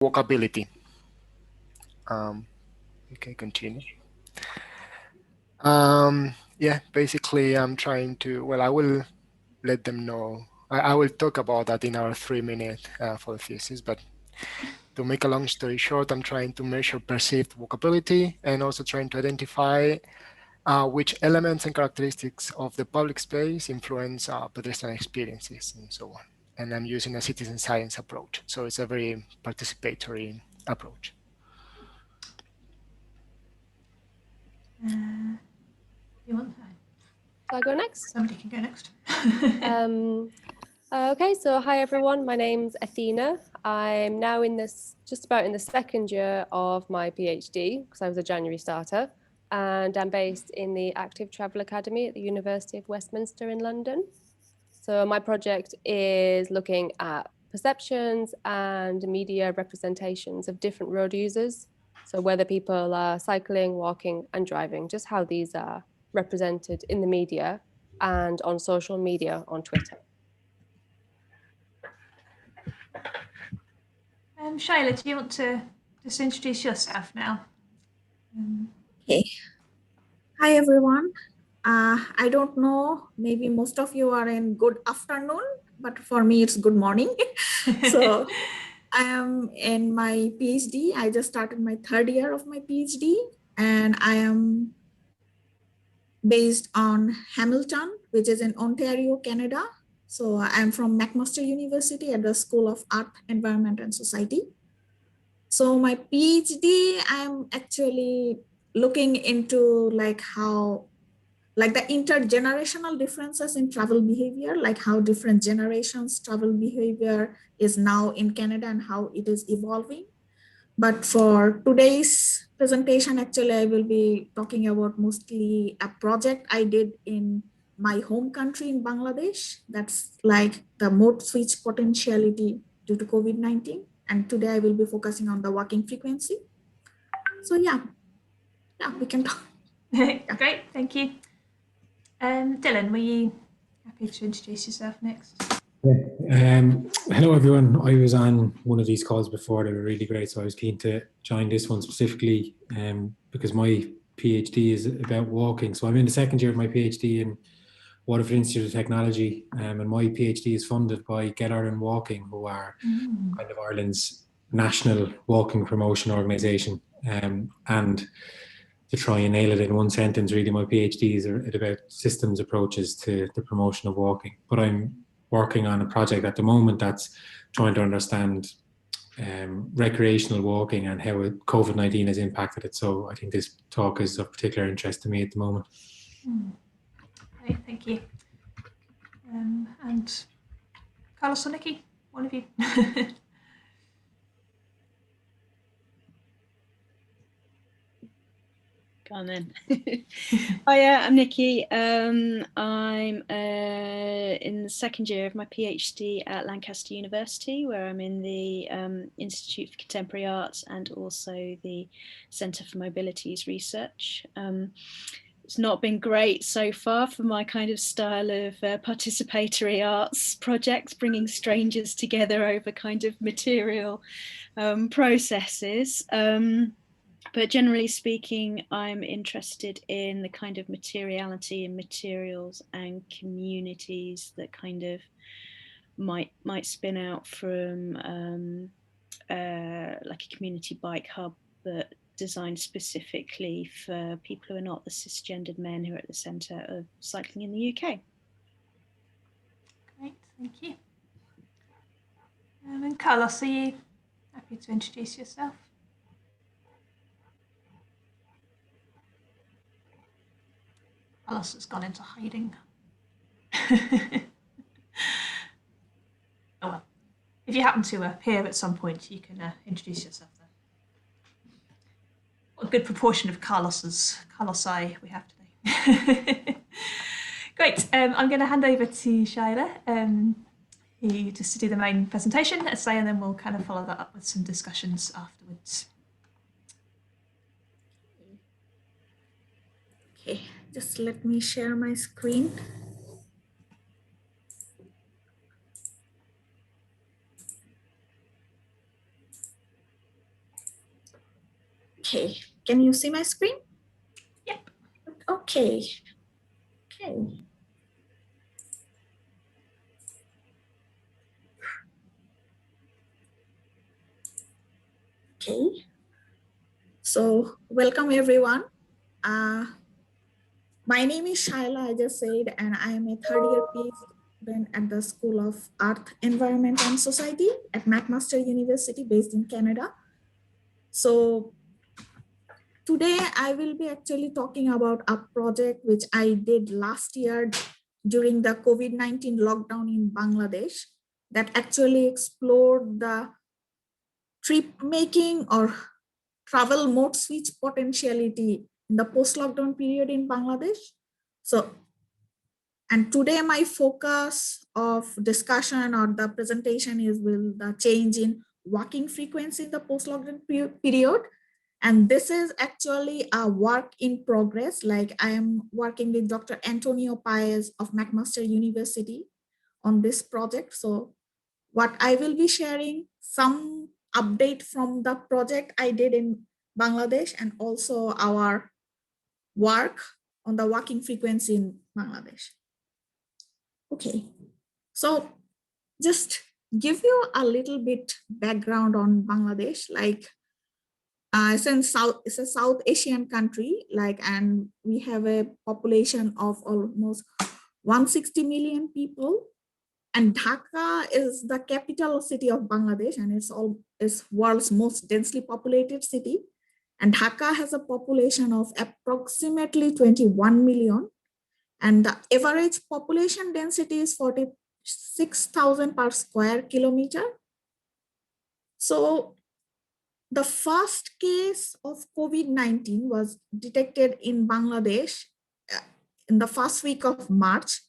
walkability. Okay, continue. Yeah, basically I'm trying to, well, I will let them know. I will talk about that in our 3-minute for the thesis, but to make a long story short, I'm trying to measure perceived walkability and also trying to identify which elements and characteristics of the public space influence pedestrian experiences and so on. And I'm using a citizen science approach. So it's a very participatory approach. You want that? Shall I go next? Somebody can go next. Okay, so hi everyone, my name's Athena. I'm now just about in the second year of my PhD, because I was a January starter, and I'm based in the Active Travel Academy at the University of Westminster in London. So my project is looking at perceptions and media representations of different road users. So whether people are cycling, walking and driving, just how these are represented in the media and on social media on Twitter. Shaila, do you want to just introduce yourself now? Okay. Hi, everyone. I don't know, maybe most of you are in good afternoon, but for me, it's good morning. So I am in my PhD. I just started my 3rd year of my PhD, and I am based on Hamilton, which is in Ontario, Canada. So I'm from McMaster University at the School of Art, Environment and Society. So my PhD, I'm actually looking into like the intergenerational differences in travel behavior, like how different generations travel behavior is now in Canada and how it is evolving. But for today's presentation, actually, I will be talking about mostly a project I did in my home country in Bangladesh. That's like the mode switch potentiality due to COVID-19. And today I will be focusing on the walking frequency. So yeah, we can talk. Great, thank you. Dylan, were you happy to introduce yourself next? Hello everyone. I was on one of these calls before, they were really great, so I was keen to join this one specifically because my PhD is about walking. So I'm in the 2nd year of my PhD in Waterford Institute of Technology, and my PhD is funded by Get Ireland Walking, who are kind of Ireland's national walking promotion organisation. And to try and nail it in one sentence, really, my PhD is about systems approaches to the promotion of walking. But I'm working on a project at the moment that's trying to understand recreational walking and how COVID-19 has impacted it. So I think this talk is of particular interest to me at the moment. Great, thank you. And Carlos or Nikki, one of you. Go on then. Hiya, I'm Nikki. I'm in the 2nd year of my PhD at Lancaster University, where I'm in the Institute for Contemporary Arts and also the Centre for Mobilities Research. It's not been great so far for my kind of style of participatory arts projects, bringing strangers together over kind of material processes. But generally speaking, I'm interested in the kind of materiality and materials and communities that kind of might spin out from like a community bike hub that designed specifically for people who are not the cisgendered men who are at the centre of cycling in the UK. Great, thank you. And Carlos, are you happy to introduce yourself? Carlos has gone into hiding. Oh well, if you happen to appear at some point, you can introduce yourself then. What a good proportion of Carlosi we have today. Great, I'm going to hand over to Shaila, who just to do the main presentation, and then we'll kind of follow that up with some discussions afterwards. Okay, just let me share my screen. Okay, can you see my screen? Yep. Okay. Okay. Okay. So welcome everyone. My name is Shaila, I just said, and I am a third year PhD student at the School of Earth, Environment and Society at McMaster University based in Canada. So today I will be actually talking about a project which I did last year during the COVID-19 lockdown in Bangladesh that actually explored the trip making or travel mode switch potentiality in the post-lockdown period in Bangladesh. So, and today my focus of discussion or the presentation is will the change in walking frequency in the post-lockdown period. And this is actually a work in progress. Like I am working with Dr. Antonio Paez of McMaster University on this project. So what I will be sharing some update from the project I did in Bangladesh and also our work on the walking frequency in Bangladesh. Okay, so just give you a little bit background on Bangladesh. Like it's a South Asian country, like, and we have a population of almost 160 million people. And Dhaka is the capital city of Bangladesh, and it's world's most densely populated city. And Dhaka has a population of approximately 21 million. And the average population density is 46,000 per square kilometer. So the first case of COVID-19 was detected in Bangladesh in the first week of March.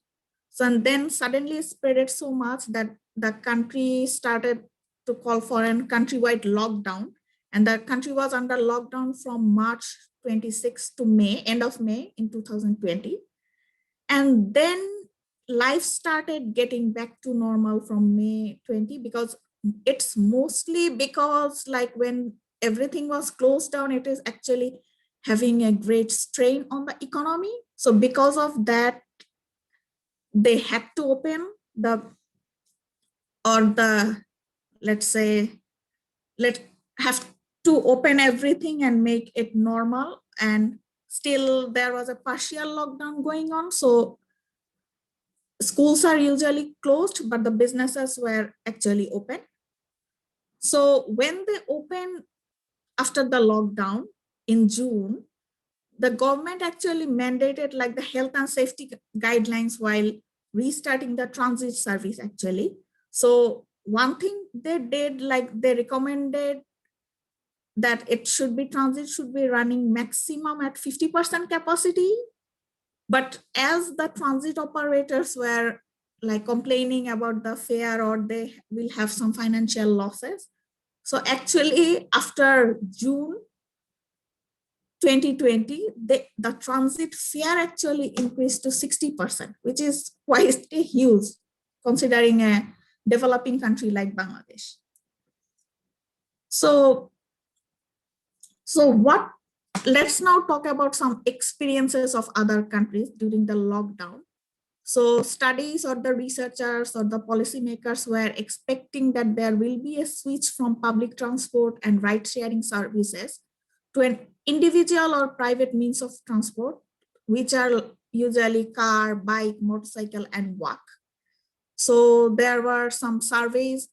So, and then suddenly spread it so much that the country started to call for a countrywide lockdown. And the country was under lockdown from March 26 to May, end of May in 2020. And then life started getting back to normal from May 20 because it's mostly because like when everything was closed down, it is actually having a great strain on the economy. So because of that, they had to open let's say, have to open everything and make it normal. And still there was a partial lockdown going on. So schools are usually closed, but the businesses were actually open. So when they opened after the lockdown in June, the government actually mandated like the health and safety guidelines while restarting the transit service actually. So one thing they did, like they recommended that transit should be running maximum at 50% capacity. But as the transit operators were like complaining about the fare or they will have some financial losses. So actually after June 2020, the transit fare actually increased to 60%, which is quite huge considering a developing country like Bangladesh. So let's now talk about some experiences of other countries during the lockdown. So studies or the researchers or the policymakers were expecting that there will be a switch from public transport and ride-sharing services to an individual or private means of transport, which are usually car, bike, motorcycle, and walk. So there were some surveys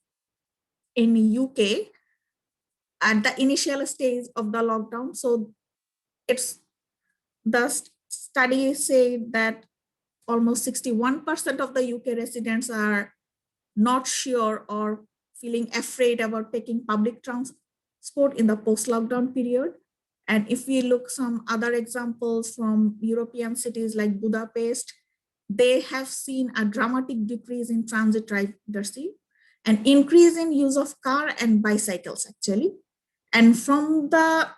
in UK at the initial stage of the lockdown. So the study said that almost 61% of the UK residents are not sure or feeling afraid about taking public transport in the post-lockdown period. And if we look some other examples from European cities like Budapest, they have seen a dramatic decrease in transit ridership and increase in use of car and bicycles actually. And from the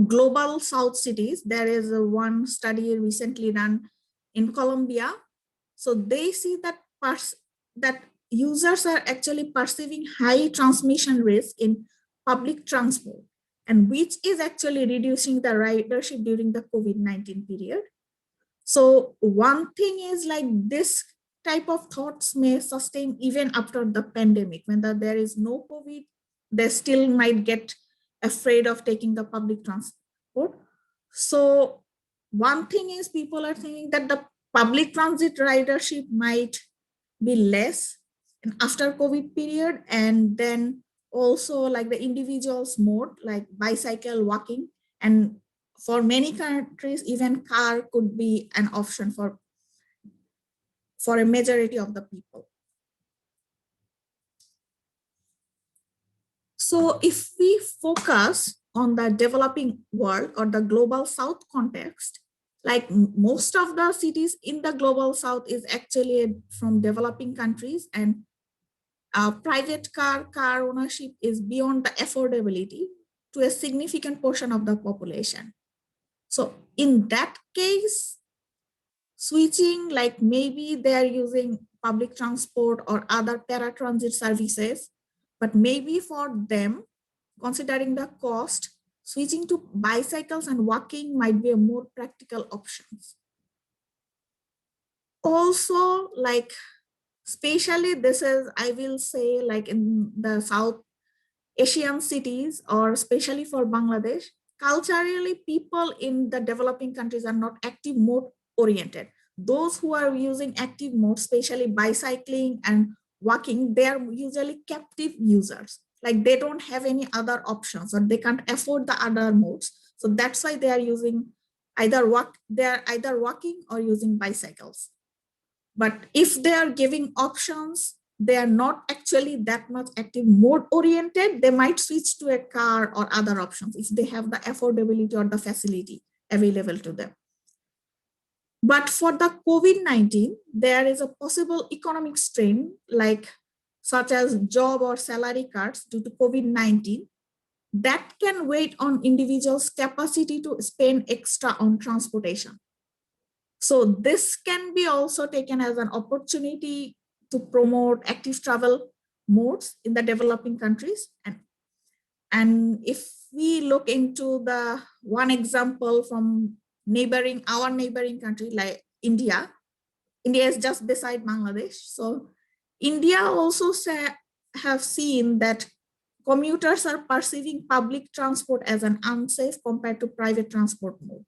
global South cities, there is one study recently done in Colombia. So they see that that users are actually perceiving high transmission risk in public transport. and which is actually reducing the ridership during the COVID-19 period. So one thing is like this type of thoughts may sustain even after the pandemic. When there is no COVID, they still might get afraid of taking the public transport. So one thing is people are thinking that the public transit ridership might be less after COVID period, and then also like the individual's mode, like bicycle, walking, and for many countries, even car could be an option for a majority of the people. So if we focus on the developing world or the global south context, like most of the cities in the global south is actually from developing countries, and private car ownership is beyond the affordability to a significant portion of the population. So in that case, switching, like maybe they're using public transport or other paratransit services, but maybe for them, considering the cost, switching to bicycles and walking might be a more practical options. Also, like, especially this is, I will say, like in the South Asian cities, or especially for Bangladesh, culturally people in the developing countries are not active mode oriented. Those who are using active mode, especially bicycling and walking, they are usually captive users. Like they don't have any other options, or they can't afford the other modes. So that's why they are using they're either walking or using bicycles. But if they are giving options, they are not actually that much active mode oriented, they might switch to a car or other options if they have the affordability or the facility available to them. But for the COVID-19, there is a possible economic strain, like such as job or salary cuts due to COVID-19, that can weigh on individuals' capacity to spend extra on transportation. So this can be also taken as an opportunity to promote active travel modes in the developing countries. And if we look into the one example from our neighboring country like India is just beside Bangladesh. So India also have seen that commuters are perceiving public transport as an unsafe compared to private transport mode.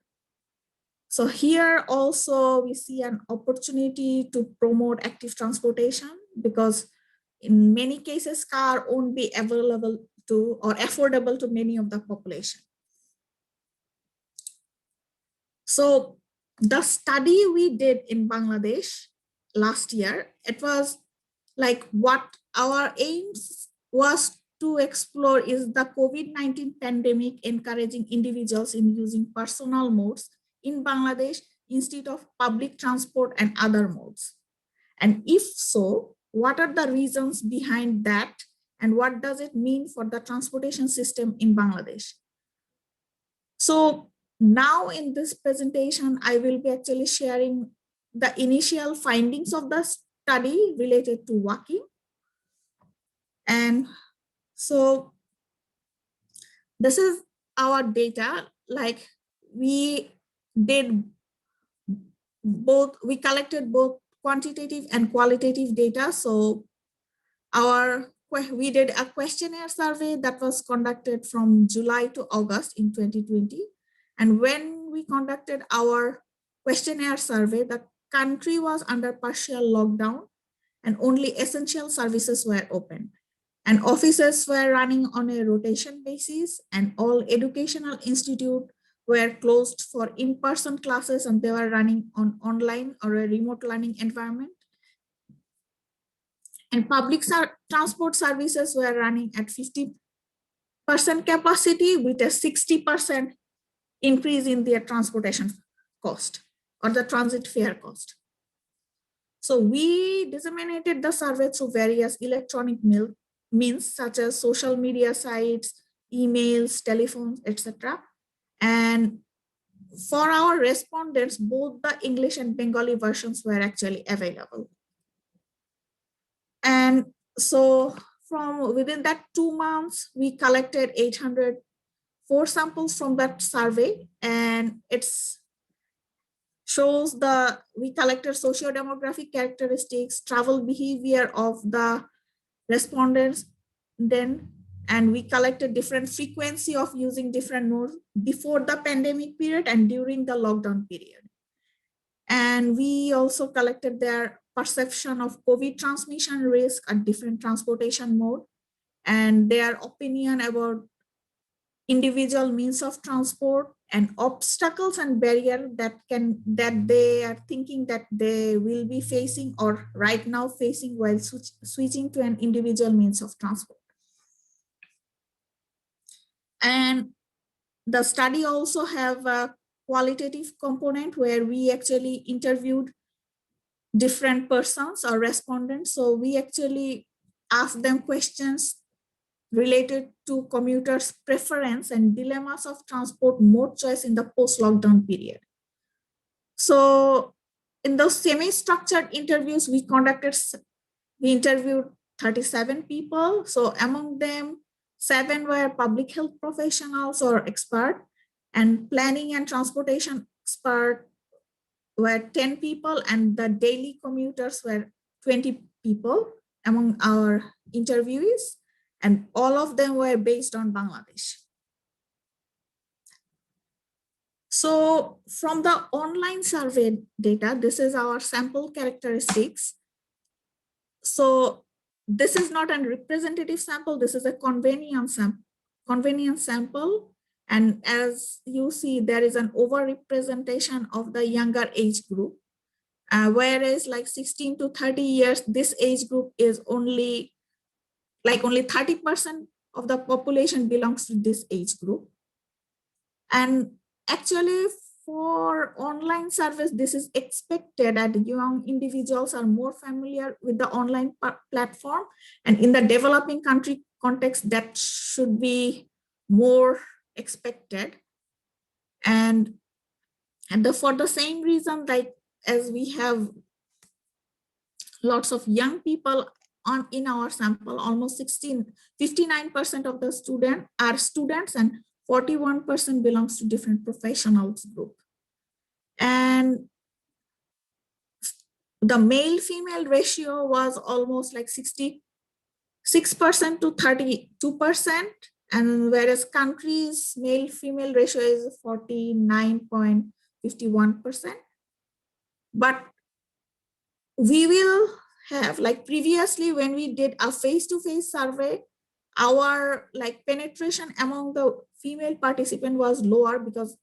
So here also we see an opportunity to promote active transportation, because in many cases car won't be available to or affordable to many of the population. So the study we did in Bangladesh last year, it was like what our aims was to explore is the COVID-19 pandemic encouraging individuals in using personal modes in Bangladesh instead of public transport and other modes. And if so, what are the reasons behind that? And what does it mean for the transportation system in Bangladesh? So now in this presentation, I will be actually sharing the initial findings of the study related to walking. And so this is our data. Like we collected both quantitative and qualitative data. So we did a questionnaire survey that was conducted from July to August in 2020. And when we conducted our questionnaire survey, the country was under partial lockdown and only essential services were open. And offices were running on a rotation basis, and all educational institutes were closed for in-person classes, and they were running on online or a remote learning environment. And public transport services were running at 50% capacity with a 60% increase in their transportation cost or the transit fare cost. So we disseminated the survey through various electronic means such as social media sites, emails, telephones, etc. And for our respondents, both the English and Bengali versions were actually available. And so from within that 2 months, we collected 800 4 samples from that survey, and it's shows we collected socio-demographic characteristics, travel behavior of the respondents then, and we collected different frequency of using different modes before the pandemic period and during the lockdown period. And we also collected their perception of COVID transmission risk at different transportation mode and their opinion about individual means of transport and obstacles and barriers that they are thinking that they will be facing or right now facing while switching to an individual means of transport. And the study also have a qualitative component where we actually interviewed different persons or respondents. So we actually asked them questions related to commuters' preference and dilemmas of transport mode choice in the post-lockdown period. So in those semi-structured interviews we interviewed 37 people. So among them, 7 were public health professionals or expert, and planning and transportation expert were 10 people, and the daily commuters were 20 people among our interviewees, and all of them were based on Bangladesh. So from the online survey data, this is our sample characteristics. So this is not a representative sample, this is a convenience sample. And as you see, there is an overrepresentation of the younger age group. Whereas like 16 to 30 years, this age group is only 30% of the population belongs to this age group. And actually for online service, this is expected that young individuals are more familiar with the online platform. And in the developing country context, that should be more expected. And for the same reason, like as we have lots of young people in our sample, almost 59% of the students are students and 41% belongs to different professionals group. And the male-female ratio was almost like 66% to 32%, and whereas countries male-female ratio is 49.51%. But we will have, like previously when we did a face-to-face survey, our like penetration among the female participant was lower because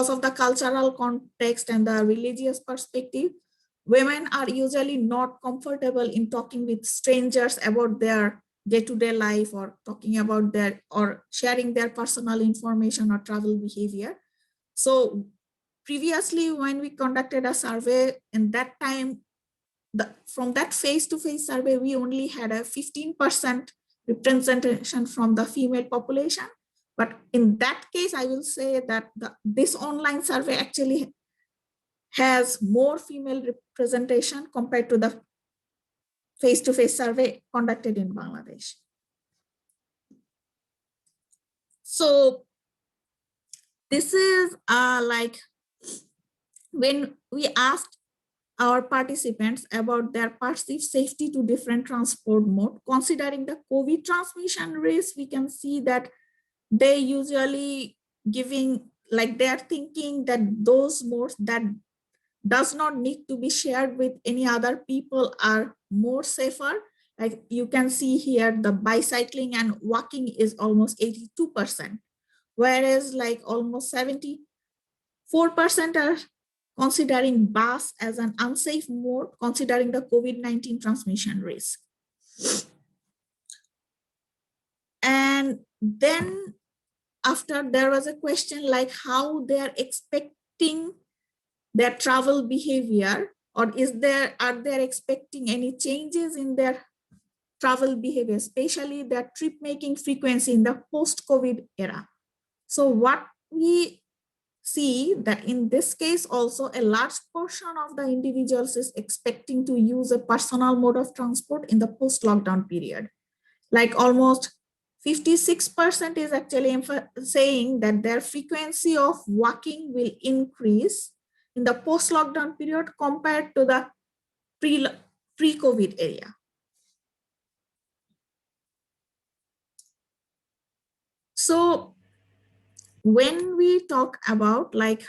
of the cultural context and the religious perspective. Women are usually not comfortable in talking with strangers about their day-to-day life or talking about or sharing their personal information or travel behavior. So previously when we conducted a survey, in that time, from that face-to-face survey, we only had a 15% representation from the female population. But in that case, I will say that this online survey actually has more female representation compared to the face-to-face survey conducted in Bangladesh. So this is like when we asked our participants about their perceived safety to different transport mode, considering the COVID transmission risk, we can see that they usually giving, like they're thinking that those modes that does not need to be shared with any other people are more safer. Like you can see here, the bicycling and walking is almost 82%, whereas like almost 74% are considering bus as an unsafe mode, considering the COVID-19 transmission risk. And then after, there was a question like how they're expecting their travel behavior, or are they expecting any changes in their travel behavior, especially their trip making frequency in the post-COVID era. So what we see that in this case also a large portion of the individuals is expecting to use a personal mode of transport in the post-lockdown period. Like almost 56% is actually saying that their frequency of walking will increase in the post-lockdown period compared to the pre-COVID area. So when we talk about like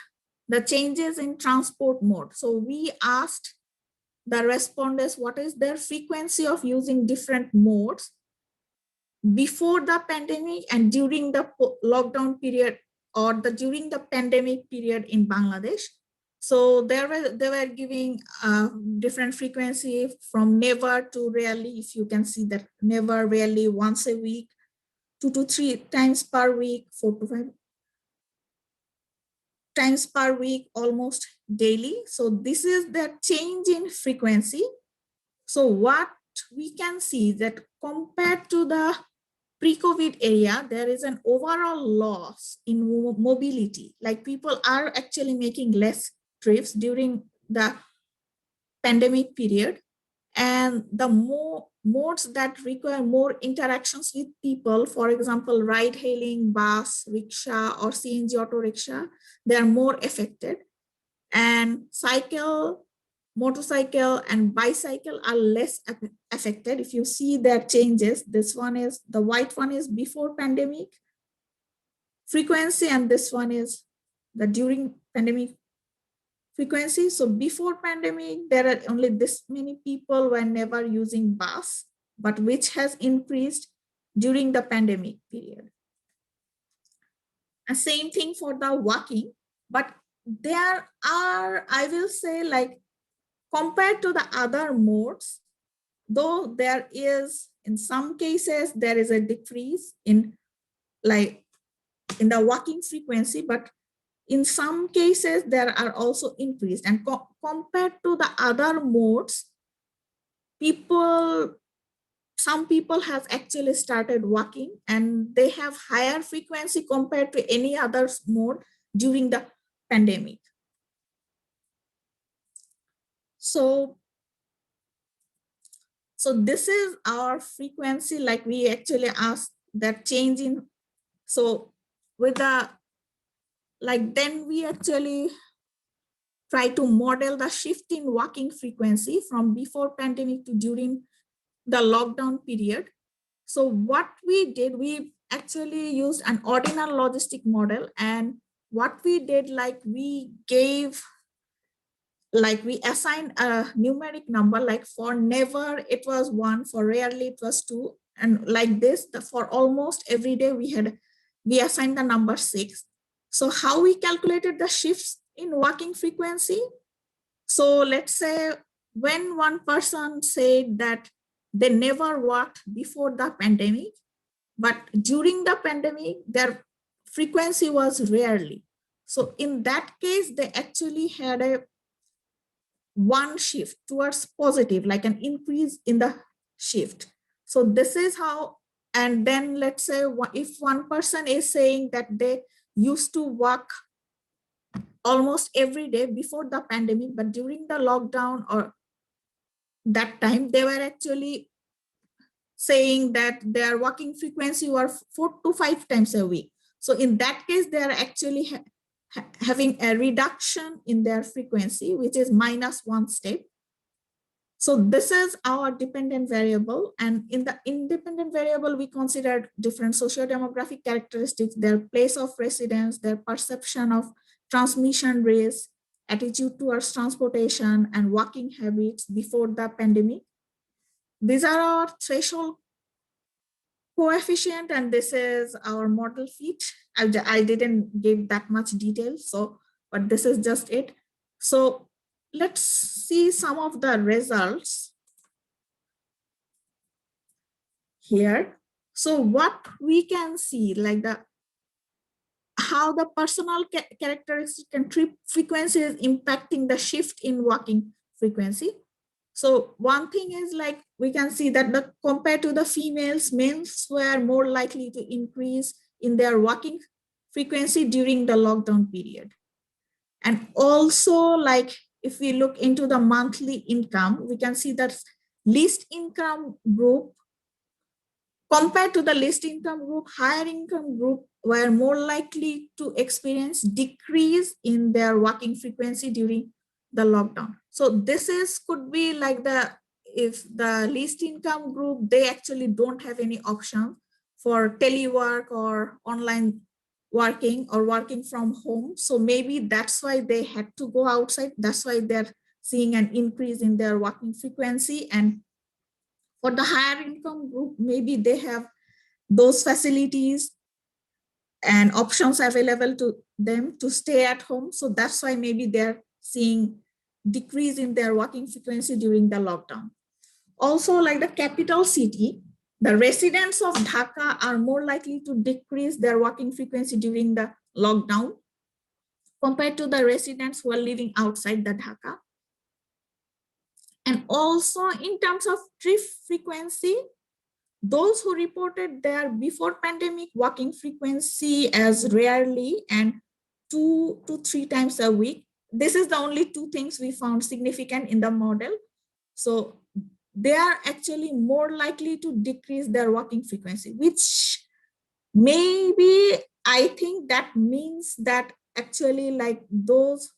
the changes in transport mode, so we asked the respondents what is their frequency of using different modes before the pandemic and during the lockdown period or during the pandemic period in Bangladesh. So they were giving different frequency from never to rarely. If you can see that never, rarely, once a week, 2 to 3 times per week, 4 to 5 times per week, almost daily. So this is the change in frequency. So what we can see that compared to the pre-COVID area, there is an overall loss in mobility. Like people are actually making less trips during the pandemic period. And the more modes that require more interactions with people, for example, ride hailing, bus, rickshaw, or CNG auto rickshaw, they are more affected. And cycle, motorcycle, and bicycle are less affected. If you see their changes, this one is, the white one is before pandemic frequency, and this one is the during pandemic frequency. So before pandemic, there are only this many people were never using bus, but which has increased during the pandemic period. And same thing for the walking, but there are, I will say, like compared to the other modes, though there is, in some cases, there is a decrease in like in the walking frequency, but in some cases, there are also increased. And compared to the other modes, some people have actually started walking and they have higher frequency compared to any other mode during the pandemic. So this is our frequency, like we actually asked that change in, so with the, like then we actually try to model the shift in walking frequency from before pandemic to during the lockdown period. So what we did, we actually used an ordinal logistic model, and what we did, like we assigned a numeric number, like for never it was 1, for rarely it was 2, and like this, for almost every day we assigned the number 6. So how we calculated the shifts in walking frequency? So let's say when one person said that they never walked before the pandemic, but during the pandemic, their frequency was rarely. So in that case, they actually had a one shift towards positive, like an increase in the shift. So this is how, and then let's say if one person is saying that they used to walk almost every day before the pandemic, but during the lockdown or that time, they were actually saying that their walking frequency were 4 to 5 times a week. So in that case, they are actually having a reduction in their frequency, which is -1 step. So this is our dependent variable. And in the independent variable, we considered different socio-demographic characteristics, their place of residence, their perception of transmission risk, attitude towards transportation, and walking habits before the pandemic. These are our threshold coefficient, and this is our model fit. I didn't give that much detail, so, but this is just it. So let's see some of the results here. So what we can see, like how the personal characteristics and trip frequency is impacting the shift in walking frequency. So one thing is, like we can see that compared to the females, males were more likely to increase in their walking frequency during the lockdown period. And also, like if we look into the monthly income, we can see that least income group Compared to the least income group, higher income group were more likely to experience decrease in their walking frequency during the lockdown. So this could be like if the least income group, they actually don't have any option for telework or online working or working from home. So maybe that's why they had to go outside. That's why they're seeing an increase in their walking frequency. And for the higher income group, maybe they have those facilities and options available to them to stay at home. So that's why maybe they're seeing decrease in their walking frequency during the lockdown. Also, like the capital city, the residents of Dhaka are more likely to decrease their walking frequency during the lockdown compared to the residents who are living outside the Dhaka. And also in terms of trip frequency, those who reported their before pandemic walking frequency as rarely and 2 to 3 times a week, this is the only two things we found significant in the model. So they are actually more likely to decrease their walking frequency, which maybe I think that means that actually like those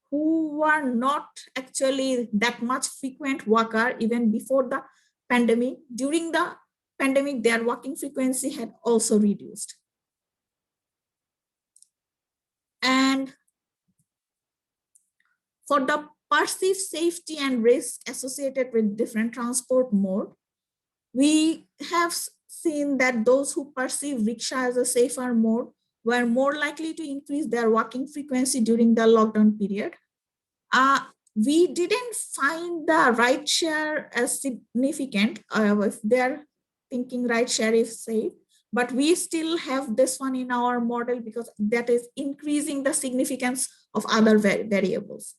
who were not actually that much frequent walker even before the pandemic, during the pandemic, their walking frequency had also reduced. And for the perceived safety and risk associated with different transport mode, we have seen that those who perceive rickshaw as a safer mode were more likely to increase their walking frequency during the lockdown period. We didn't find the ride share as significant if they're thinking ride share is safe, but we still have this one in our model because that is increasing the significance of other variables.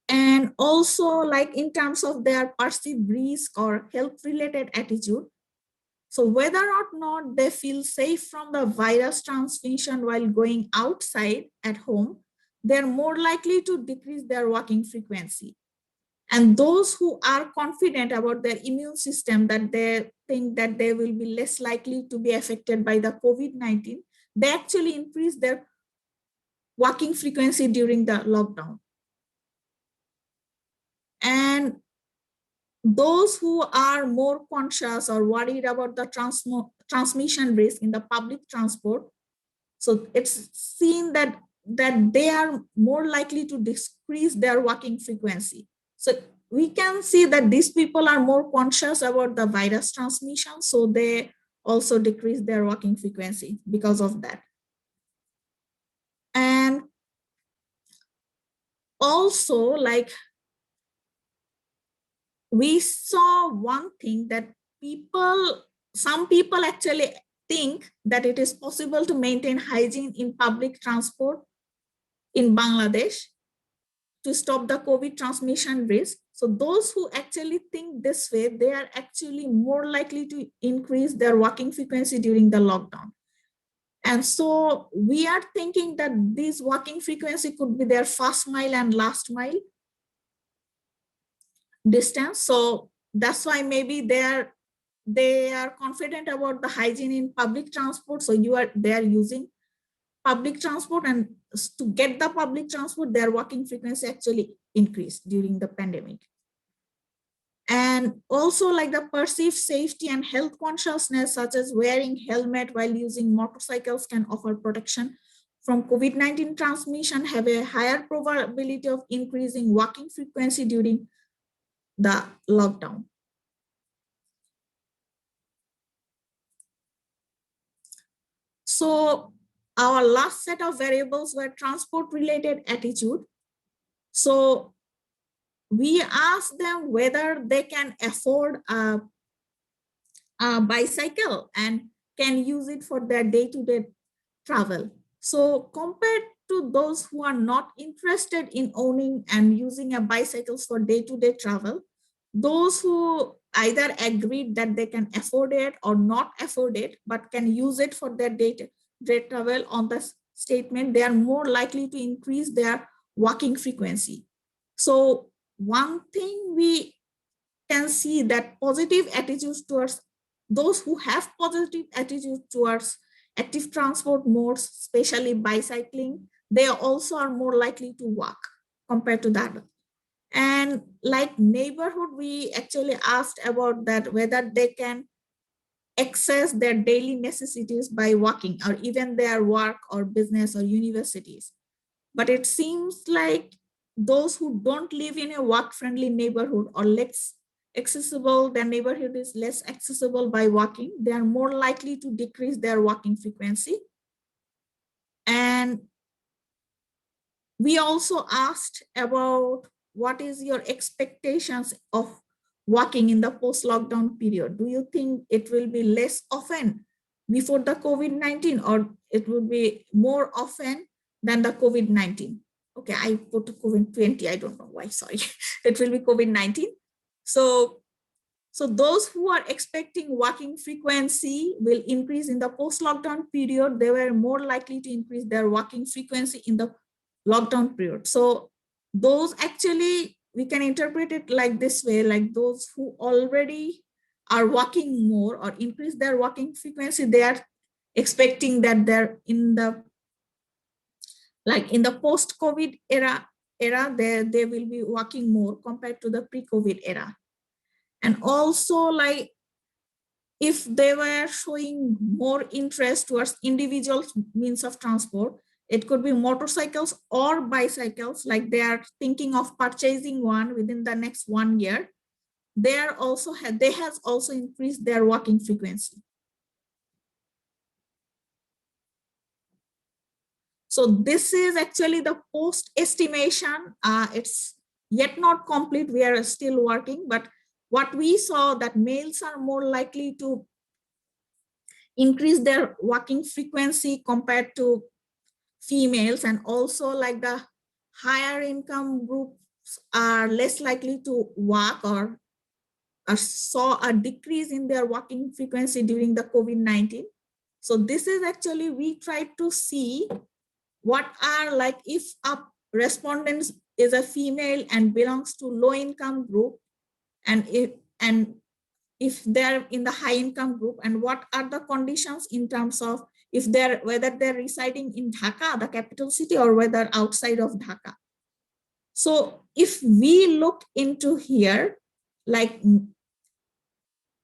And also like in terms of their perceived risk or health related attitude, so whether or not they feel safe from the virus transmission while going outside at home, they're more likely to decrease their walking frequency. And those who are confident about their immune system, that they think that they will be less likely to be affected by the COVID-19, they actually increase their walking frequency during the lockdown. And those who are more conscious or worried about the transmission risk in the public transport, so it's seen that they are more likely to decrease their walking frequency. So we can see that these people are more conscious about the virus transmission, so they also decrease their walking frequency because of that. And also like we saw one thing that some people actually think that it is possible to maintain hygiene in public transport in Bangladesh to stop the COVID transmission risk. So those who actually think this way, they are actually more likely to increase their walking frequency during the lockdown. And so we are thinking that this walking frequency could be their first mile and last mile distance. So that's why maybe they are confident about the hygiene in public transport. So they are using public transport, and to get the public transport, their walking frequency actually increased during the pandemic. And also like the perceived safety and health consciousness, such as wearing helmet while using motorcycles can offer protection from COVID-19 transmission, have a higher probability of increasing walking frequency during the lockdown. So our last set of variables were transport-related attitude. So we asked them whether they can afford a bicycle and can use it for their day-to-day travel. So compared to those who are not interested in owning and using a bicycles for day-to-day travel, those who either agreed that they can afford it or not afford it, but can use it for their day-to-day travel on the statement, they are more likely to increase their walking frequency. So one thing we can see that positive attitudes towards those who have positive attitude towards active transport modes, especially bicycling, they also are more likely to walk compared to that. And like neighborhood, we actually asked about that, whether they can access their daily necessities by walking, or even their work or business or universities. But it seems like those who don't live in a walk-friendly neighborhood or less accessible, their neighborhood is less accessible by walking, they are more likely to decrease their walking frequency. And we also asked about what is your expectations of walking in the post-lockdown period. Do you think it will be less often before the COVID-19, or it will be more often than the COVID-19? Okay, I put COVID-20, I don't know why, sorry. It will be COVID-19. So those who are expecting walking frequency will increase in the post-lockdown period. They were more likely to increase their walking frequency in the lockdown period. So those actually, we can interpret it like this way, like those who already are walking more or increase their walking frequency, they are expecting that they're in the post-COVID era, they will be walking more compared to the pre-COVID era. And also, like, if they were showing more interest towards individual means of transport, it could be motorcycles or bicycles, like they are thinking of purchasing one within the next 1 year, they has also increased their walking frequency. So this is actually the post estimation. It's yet not complete. We are still working, but what we saw that males are more likely to increase their walking frequency compared to females, and also like the higher income groups are less likely to walk or saw a decrease in their walking frequency during the COVID-19. So this is actually, we tried to see what are, like, if a respondent is a female and belongs to low income group, and if they're in the high income group, and what are the conditions in terms of whether they're residing in Dhaka, the capital city, or whether outside of Dhaka. So if we look into here, like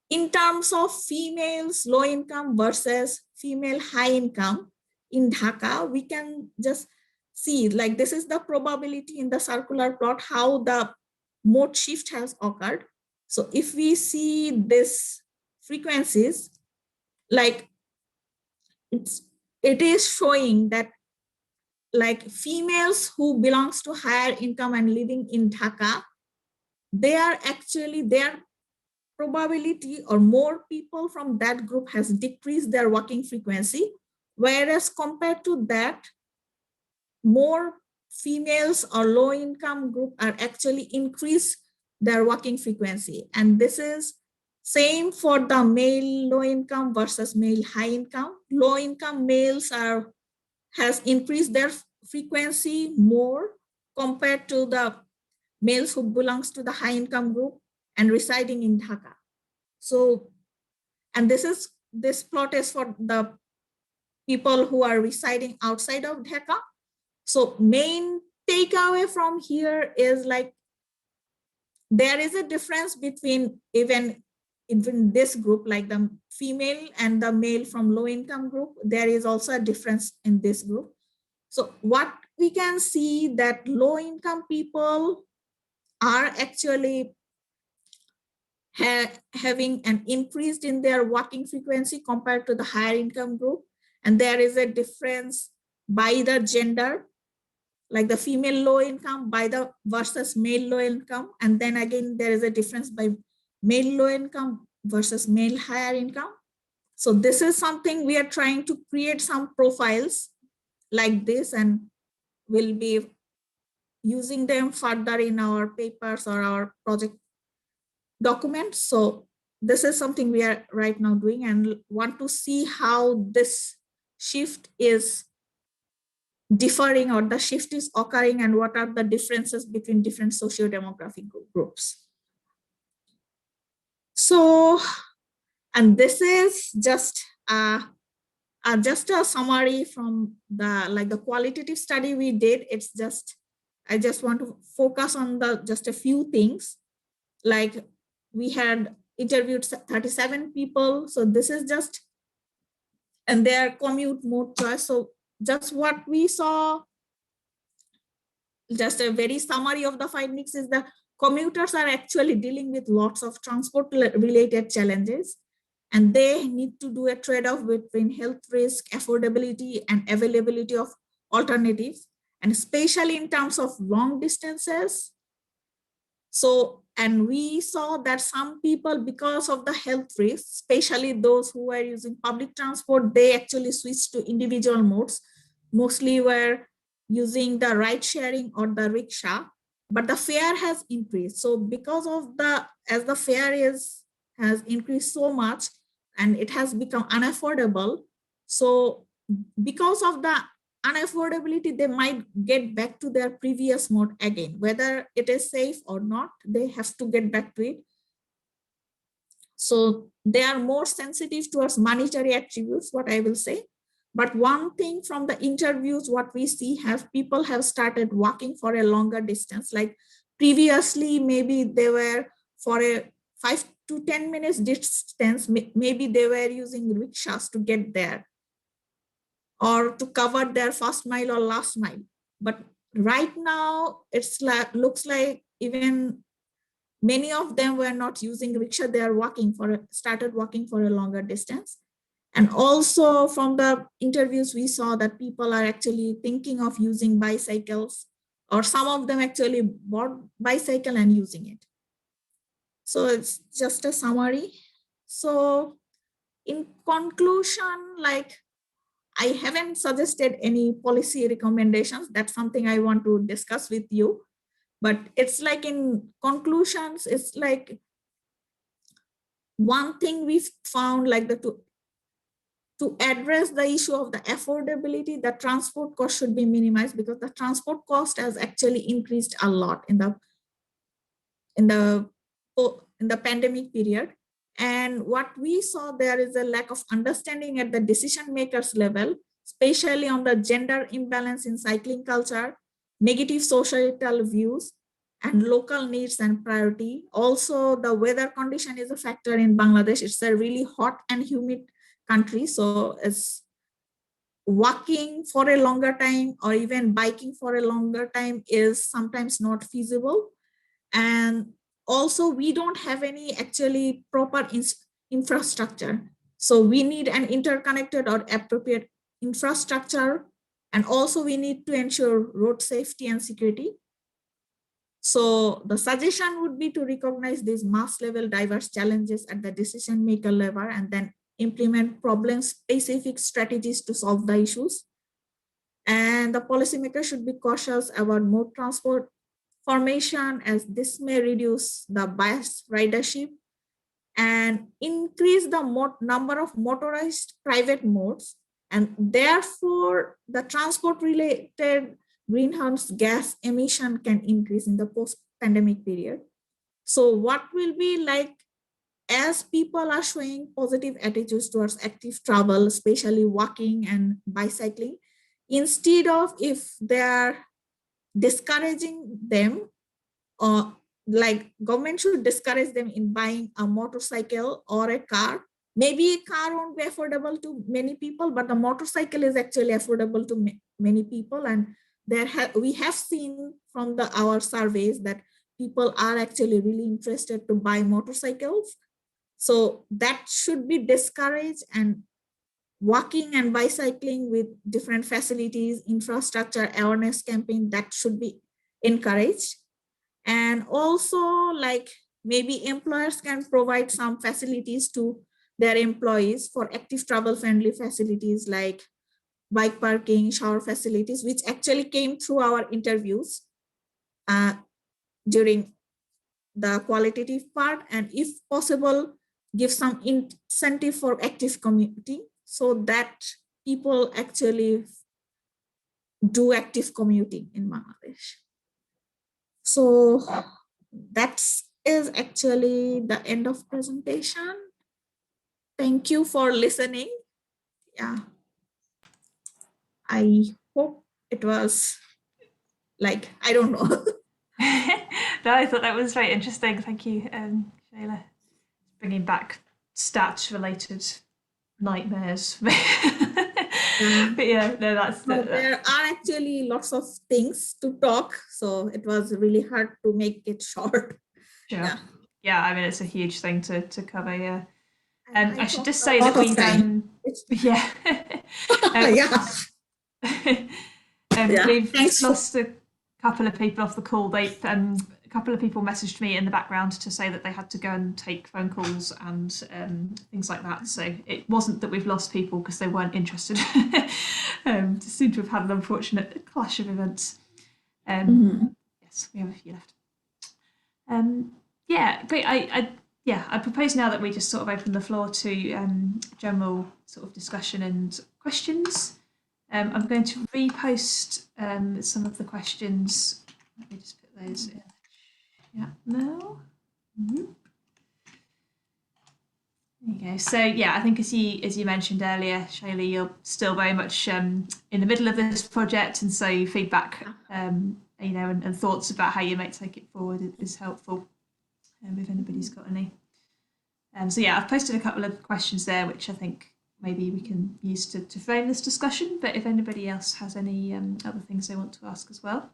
in terms of females low income versus female high income in Dhaka, we can just see, like, this is the probability in the circular plot, how the mode shift has occurred. So if we see this frequencies, like it is showing that, like, females who belongs to higher income and living in Dhaka, their probability, or more people from that group has decreased their walking frequency, whereas compared to that, more females or low income group are actually increased their walking frequency. And this is same for the male low income versus male high income. Low income males has increased their frequency more compared to the males who belongs to the high income group and residing in Dhaka. So, and this plot is for the people who are residing outside of Dhaka. So main takeaway from here is, like, there is a difference between even this group, like the female and the male from low income group, there is also a difference in this group. So what we can see that low income people are actually having an increase in their walking frequency compared to the higher income group. And there is a difference by the gender, like the female low income by the versus male low income. And then again, there is a difference by male low income versus male higher income. So this is something we are trying to create some profiles like this, and we'll be using them further in our papers or our project documents. So this is something we are right now doing, and want to see how this shift is differing, or the shift is occurring, and what are the differences between different socio-demographic groups. So, and this is just a summary from the qualitative study we did. It's just, I just want to focus on just a few things. Like we had interviewed 37 people. So this is just, and their commute mode choice. So just what we saw, just a very summary of the findings is the commuters are actually dealing with lots of transport related challenges, and they need to do a trade-off between health risk, affordability, and availability of alternatives, and especially in terms of long distances. So, and we saw that some people, because of the health risks, especially those who were using public transport, they actually switched to individual modes, mostly were using the ride sharing or the rickshaw, but the fare has increased. So because of as the fare has increased so much and it has become unaffordable, so because of the unaffordability, they might get back to their previous mode again. Whether it is safe or not, they have to get back to it. So they are more sensitive towards monetary attributes, what I will say. But one thing from the interviews, what we see, people have started walking for a longer distance. Like previously, maybe they were for a 5 to 10 minutes distance, maybe they were using rickshaws to get there, or to cover their first mile or last mile. But right now, it's like, looks like even many of them were not using rickshaw. They are started walking for a longer distance. And also from the interviews, we saw that people are actually thinking of using bicycles, or some of them actually bought bicycle and using it. So it's just a summary. So in conclusion, like, I haven't suggested any policy recommendations. That's something I want to discuss with you. But it's like in conclusions, it's like one thing we've found, like to address the issue of the affordability, the transport cost should be minimized, because the transport cost has actually increased a lot in the pandemic period. And what we saw, there is a lack of understanding at the decision makers level, especially on the gender imbalance in cycling culture, negative societal views, and local needs and priority. Also, the weather condition is a factor in Bangladesh. It's a really hot and humid country. So it's walking for a longer time or even biking for a longer time is sometimes not feasible. And also, we don't have any actually proper infrastructure. So we need an interconnected or appropriate infrastructure. And also we need to ensure road safety and security. So the suggestion would be to recognize these mass level diverse challenges at the decision maker level, and then implement problem specific strategies to solve the issues. And the policymaker should be cautious about mode transport formation, as this may reduce the biased ridership and increase the number of motorized private modes, and therefore the transport related greenhouse gas emission can increase in the post-pandemic period. So what will be like, as people are showing positive attitudes towards active travel, especially walking and bicycling, instead of, if they are discouraging them, or like government should discourage them in buying a motorcycle or a car. Maybe a car won't be affordable to many people, but the motorcycle is actually affordable to many people. And we have seen from our surveys that people are actually really interested to buy motorcycles. So that should be discouraged, and walking and bicycling with different facilities, infrastructure, awareness campaign, that should be encouraged. And also, like, maybe employers can provide some facilities to their employees for active travel friendly facilities like bike parking, shower facilities, which actually came through our interviews during the qualitative part. And if possible, give some incentive for active commuting so that people actually do active commuting in Bangladesh. So that's is actually the end of presentation. Thank you for listening. Yeah. I hope it was like, I don't know. No, I thought that was very interesting. Thank you, Shaila. Bringing back stats-related nightmares. Yeah. But yeah, no, that's there are actually lots of things to talk, so it was really hard to make it short. sure. Yeah. Yeah, I mean it's a huge thing to cover. Yeah. And I should talked just a say lot that of we've time. yeah. Yeah. We've Thanks. lost a couple of people off the call. They a couple of people messaged me in the background to say that they had to go and take phone calls and things like that. So it wasn't that we've lost people because they weren't interested. Just seem to have had an unfortunate clash of events. Yes, we have a few left. Yeah, great. I propose now that we just sort of open the floor to general sort of discussion and questions. I'm going to repost some of the questions. Let me just put those in. Yeah, now. There you go. So yeah, I think as you mentioned earlier, Shaila, you're still very much in the middle of this project, and so feedback, and thoughts about how you might take it forward is helpful. If anybody's got any. So yeah, I've posted a couple of questions there, which I think maybe we can use to frame this discussion. But if anybody else has any other things they want to ask as well.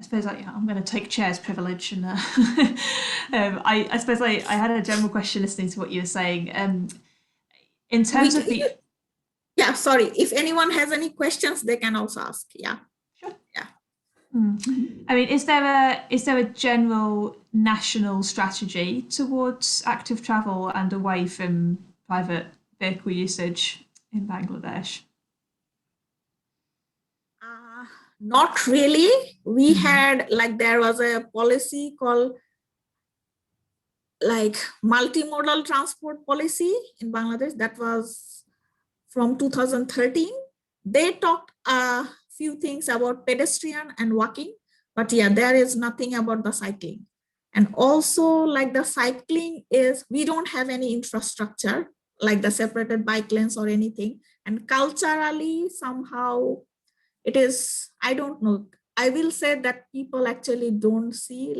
I suppose I'm going to take chair's privilege, and I suppose I had a general question listening to what you were saying. In terms of the yeah, sorry. If anyone has any questions, they can also ask. Yeah. Sure. Yeah. I mean, is there a general national strategy towards active travel and away from private vehicle usage in Bangladesh? Not really. We had there was a policy called multimodal transport policy in Bangladesh that was from 2013. They talked a few things about pedestrian and walking, but yeah, there is nothing about the cycling. And also the cycling is, we don't have any infrastructure like the separated bike lanes or anything. And culturally somehow it is, I don't know, I will say that people actually don't see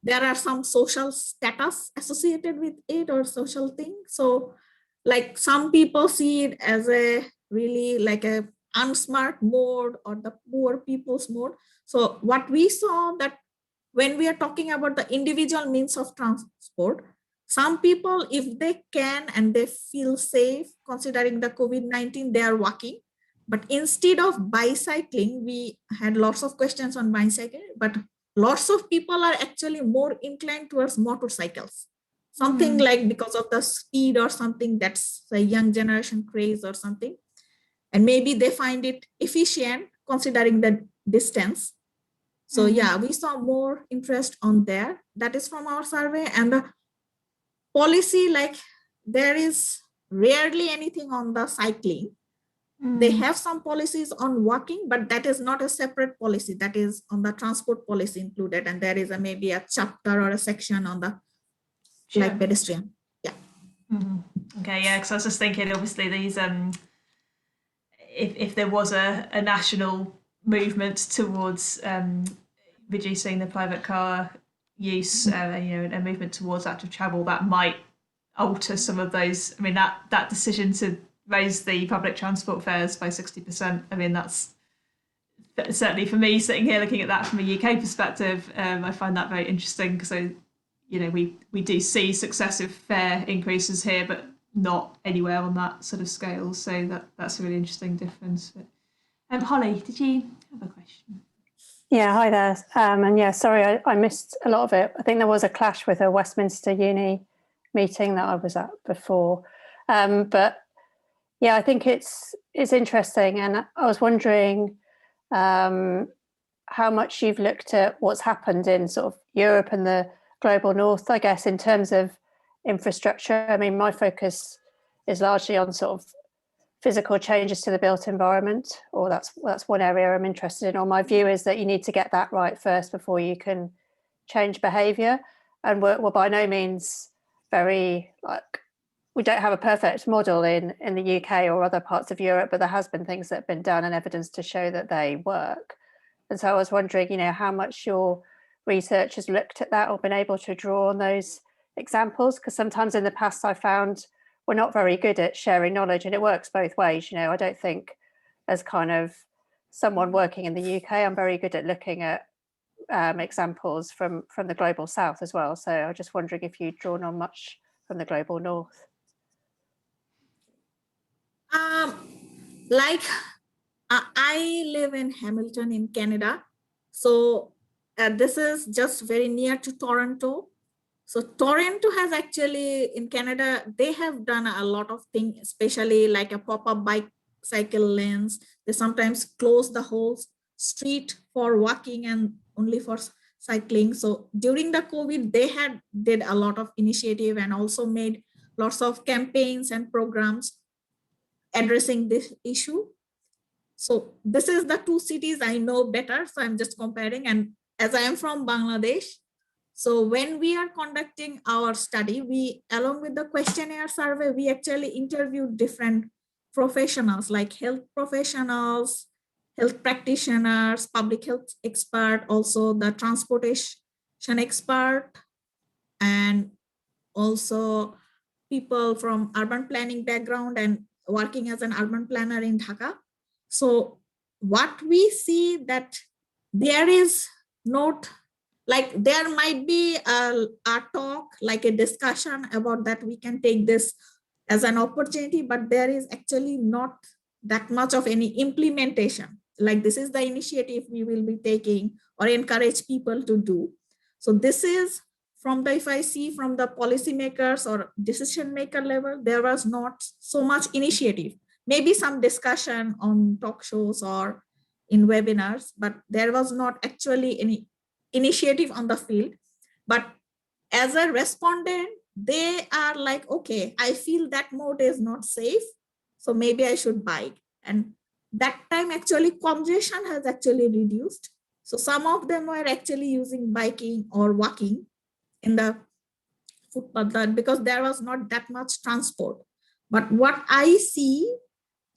there are some social status associated with it or social thing. So some people see it as a really a unsmart mode or the poor people's mode. So what we saw that when we are talking about the individual means of transport, some people, if they can and they feel safe considering the COVID-19, they are walking. But instead of bicycling, we had lots of questions on bicycling, but lots of people are actually more inclined towards motorcycles. Something because of the speed or something, that's a young generation craze or something. And maybe they find it efficient considering the distance. So yeah, we saw more interest on there. That is from our survey. And the policy, there is rarely anything on the cycling. They have some policies on walking, but that is not a separate policy. That is on the transport policy included. And there is maybe a chapter or a section on the pedestrian. Yeah. Okay, yeah, because I was just thinking, obviously, these if there was a national movement towards reducing the private car use, a movement towards active travel, that might alter some of those. I mean, that decision to raise the public transport fares by 60%. I mean, that's certainly for me sitting here looking at that from a UK perspective. I find that very interesting because we do see successive fare increases here, but not anywhere on that sort of scale. So that's a really interesting difference. But, Holly, did you have a question? Yeah, hi there. And yeah, sorry, I missed a lot of it. I think there was a clash with a Westminster Uni meeting that I was at before. But yeah, I think it's interesting. And I was wondering how much you've looked at what's happened in sort of Europe and the global north, I guess, in terms of infrastructure. I mean, my focus is largely on sort of physical changes to the built environment, or that's one area I'm interested in. Or my view is that you need to get that right first before you can change behaviour. And we're by no means very, like, we don't have a perfect model in the UK or other parts of Europe, but there has been things that have been done and evidence to show that they work. And so I was wondering, you know, how much your research has looked at that or been able to draw on those examples, because sometimes in the past I found we're not very good at sharing knowledge, and it works both ways. You know, I don't think as kind of someone working in the UK, I'm very good at looking at examples from the global south as well. So I'm just wondering if you'd drawn on much from the global north. Like I live in Hamilton in Canada, so this is just very near to Toronto. So Toronto has actually, in Canada, they have done a lot of things, especially like a pop-up bicycle lanes. They sometimes close the whole street for walking and only for cycling. So during the COVID, they did a lot of initiative and also made lots of campaigns and programs addressing this issue. So this is the two cities I know better. So I'm just comparing. And as I am from Bangladesh, so when we are conducting our study, we, along with the questionnaire survey, we actually interviewed different professionals like health professionals, health practitioners, public health expert, also the transportation expert, and also people from urban planning background and working as an urban planner in Dhaka. So what we see that there is not, like there might be a talk, like a discussion about that we can take this as an opportunity, but there is actually not that much of any implementation. Like this is the initiative we will be taking or encourage people to do. So this is from the, if I see from the policymakers or decision maker level, there was not so much initiative, maybe some discussion on talk shows or in webinars, but there was not actually any initiative on the field. But as a respondent, they are like, okay, I feel that mode is not safe, so maybe I should bike. And that time actually congestion has actually reduced. So some of them were actually using biking or walking in the footpath because there was not that much transport. But what I see,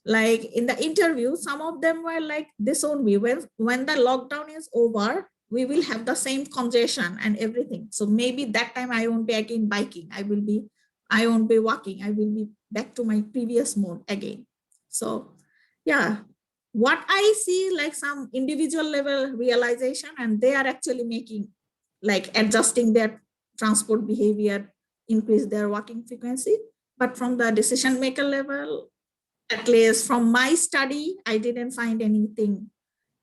like in the interview, some of them were like this only, when the lockdown is over, we will have the same congestion and everything. So maybe that time I won't be again biking. I won't be walking. I will be back to my previous mode again. So yeah, what I see, like some individual level realization, and they are actually making, like adjusting their transport behavior, increase their walking frequency. But from the decision maker level, at least from my study, I didn't find anything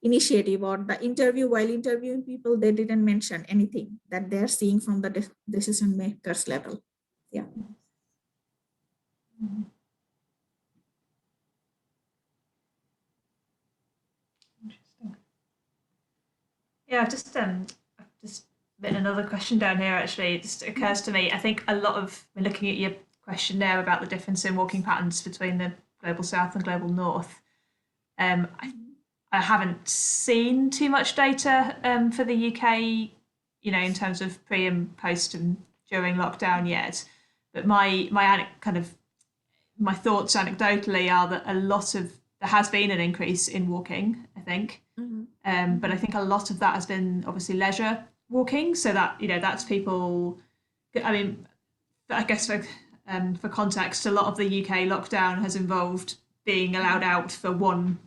initiative, or the interview, while interviewing people, they didn't mention anything that they're seeing from the decision makers level. Yeah. Interesting. Yeah, I've just written another question down here. Actually, it just occurs to me. I think a lot of, when looking at your question there about the difference in walking patterns between the global south and global north, I haven't seen too much data for the UK, you know, in terms of pre and post and during lockdown yet. But my thoughts anecdotally are that there has been an increase in walking, I think. Mm-hmm. But I think a lot of that has been obviously leisure walking. So that, you know, that's people, I mean, I guess for context, a lot of the UK lockdown has involved being allowed out for 1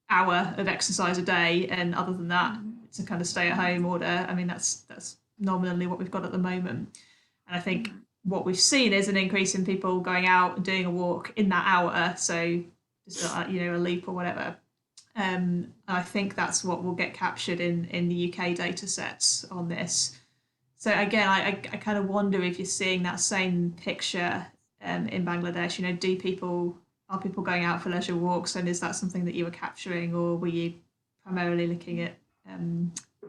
hour of exercise a day, and other than that, it's a kind of stay-at-home order. I mean, that's nominally what we've got at the moment. And I think what we've seen is an increase in people going out and doing a walk in that hour, so just a leap or whatever. I think that's what will get captured in the UK data sets on this. So again, I kind of wonder if you're seeing that same picture in Bangladesh. You know, are people going out for leisure walks, and is that something that you were capturing, or were you primarily looking at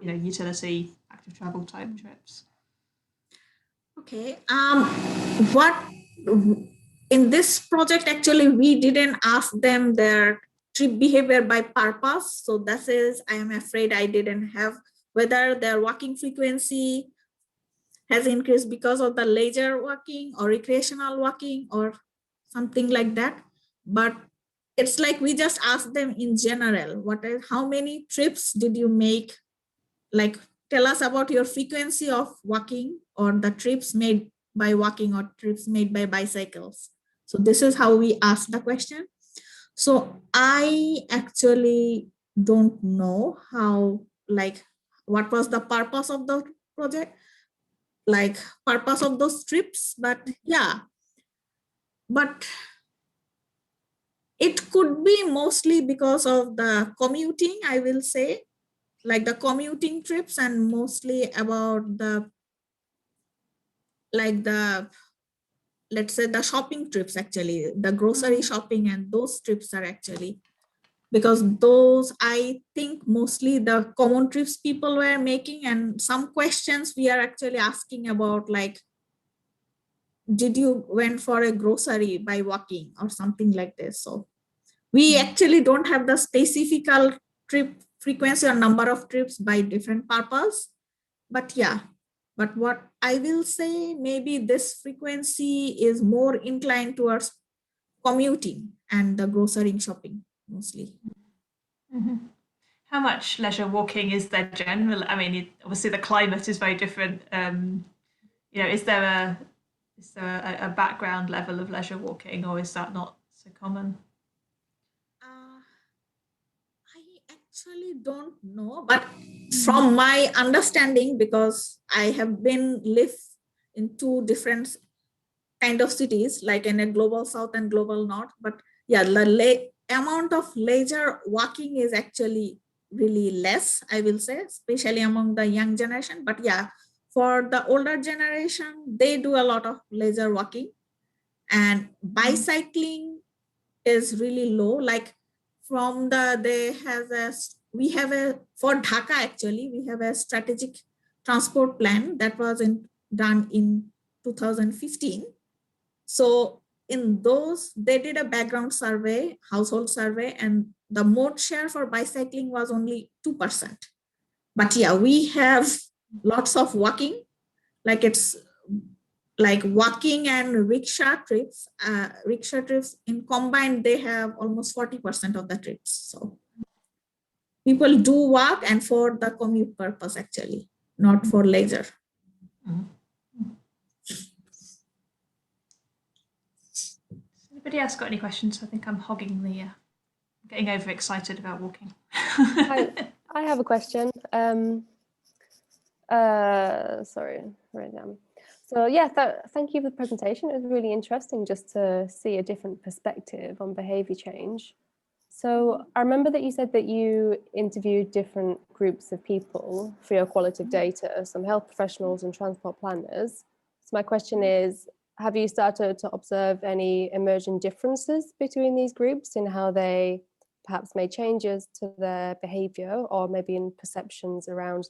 utility active travel type trips? Okay. What in this project, actually, we didn't ask them their trip behavior by purpose. So that is, I am afraid I didn't have whether their walking frequency has increased because of the leisure walking or recreational walking or something like that. But it's like we just ask them in general, how many trips did you make? Like, tell us about your frequency of walking or the trips made by walking or trips made by bicycles. So this is how we ask the question. So I actually don't know how, like, what was the purpose of the project, like purpose of those trips, but yeah, but it could be mostly because of the commuting, I will say, like the commuting trips, and mostly about the, like the, let's say the shopping trips, actually, the grocery shopping, and those trips are actually, because those, I think mostly the common trips people were making, and some questions we are actually asking about, like, did you went for a grocery by walking or something like this. So we actually don't have the specific trip frequency or number of trips by different purpose. But yeah, but what I will say, maybe this frequency is more inclined towards commuting and the grocery shopping mostly. Mm-hmm. How much leisure walking is there generally? I mean, obviously the climate is very different. Is there a background level of leisure walking, or is that not so common? I actually don't know, but from my understanding, because I have been lived in two different kind of cities, like in a global south and global north, but yeah, the amount of leisure walking is actually really less, I will say, especially among the young generation. But yeah, for the older generation, they do a lot of leisure walking, and bicycling is really low. Like from we have a, for Dhaka actually, we have a strategic transport plan that was done in 2015. So in those, they did a background survey, household survey, and the mode share for bicycling was only 2%. But yeah, we have lots of walking, like it's like walking and rickshaw trips. Rickshaw trips in combined, they have almost 40% of the trips. So people do walk, and for the commute purpose actually, not for leisure. Anybody else got any questions? I think I'm hogging the, getting overexcited about walking. I have a question. Sorry, right now. So yeah, thank you for the presentation. It was really interesting just to see a different perspective on behaviour change. So I remember that you said that you interviewed different groups of people for your qualitative data, some health professionals and transport planners. So my question is, have you started to observe any emerging differences between these groups in how they perhaps made changes to their behaviour, or maybe in perceptions around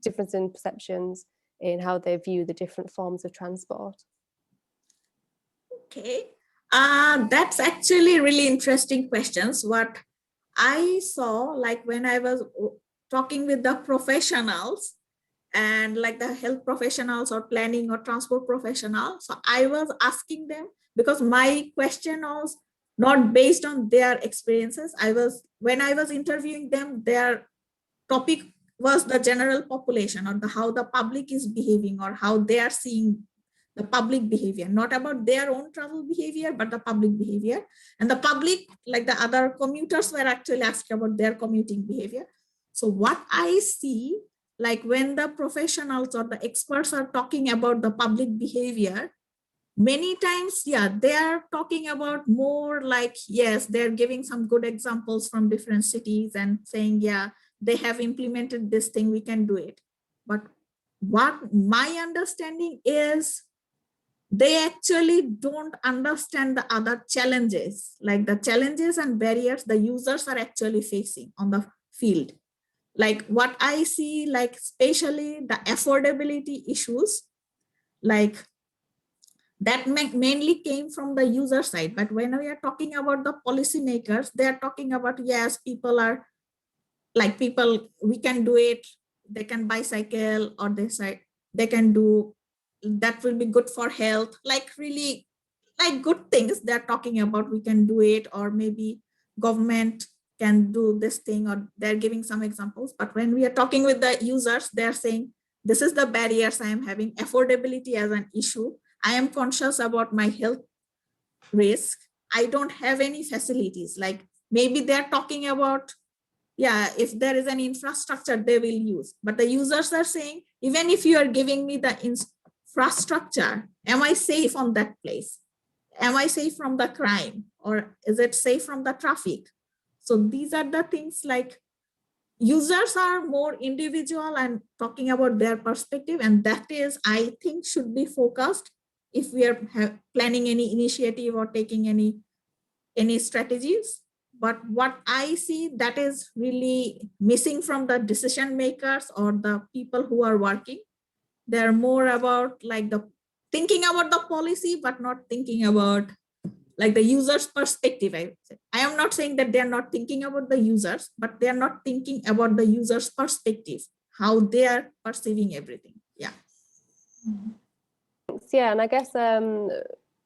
difference in perceptions in how they view the different forms of transport? Okay, that's actually really interesting questions. What I saw, like when I was talking with the professionals, and like the health professionals or planning or transport professionals, so I was asking them, because my question was not based on their experiences. When I was interviewing them, their topic was the general population, or how the public is behaving, or how they are seeing the public behavior, not about their own travel behavior, but the public behavior. And the public, like the other commuters, were actually asking about their commuting behavior. So what I see, like when the professionals or the experts are talking about the public behavior, many times, yeah, they are talking about more like, yes, they're giving some good examples from different cities and saying, yeah, they have implemented this thing, we can do it. But what my understanding is, they actually don't understand the other challenges, like the challenges and barriers the users are actually facing on the field. Like what I see, like especially the affordability issues, like that mainly came from the user side. But when we are talking about the policymakers, they are talking about, yes, people are like, we can do it, they can bicycle, or they say they can do that will be good for health, like really like good things they're talking about, we can do it, or maybe government can do this thing, or they're giving some examples. But when we are talking with the users, they're saying, this is the barriers I am having, affordability as an issue. I am conscious about my health risk. I don't have any facilities. Like maybe they're talking about, yeah, if there is an infrastructure, they will use. But the users are saying, even if you are giving me the infrastructure, am I safe on that place? Am I safe from the crime? Or is it safe from the traffic? So these are the things, like users are more individual and talking about their perspective. And that is, I think, should be focused if we are planning any initiative or taking any strategies. But what I see that is really missing from the decision makers or the people who are working, they're more about like the thinking about the policy, but not thinking about like the user's perspective. I am not saying that they're not thinking about the users, but they're not thinking about the user's perspective, how they are perceiving everything. Yeah. Yeah, and I guess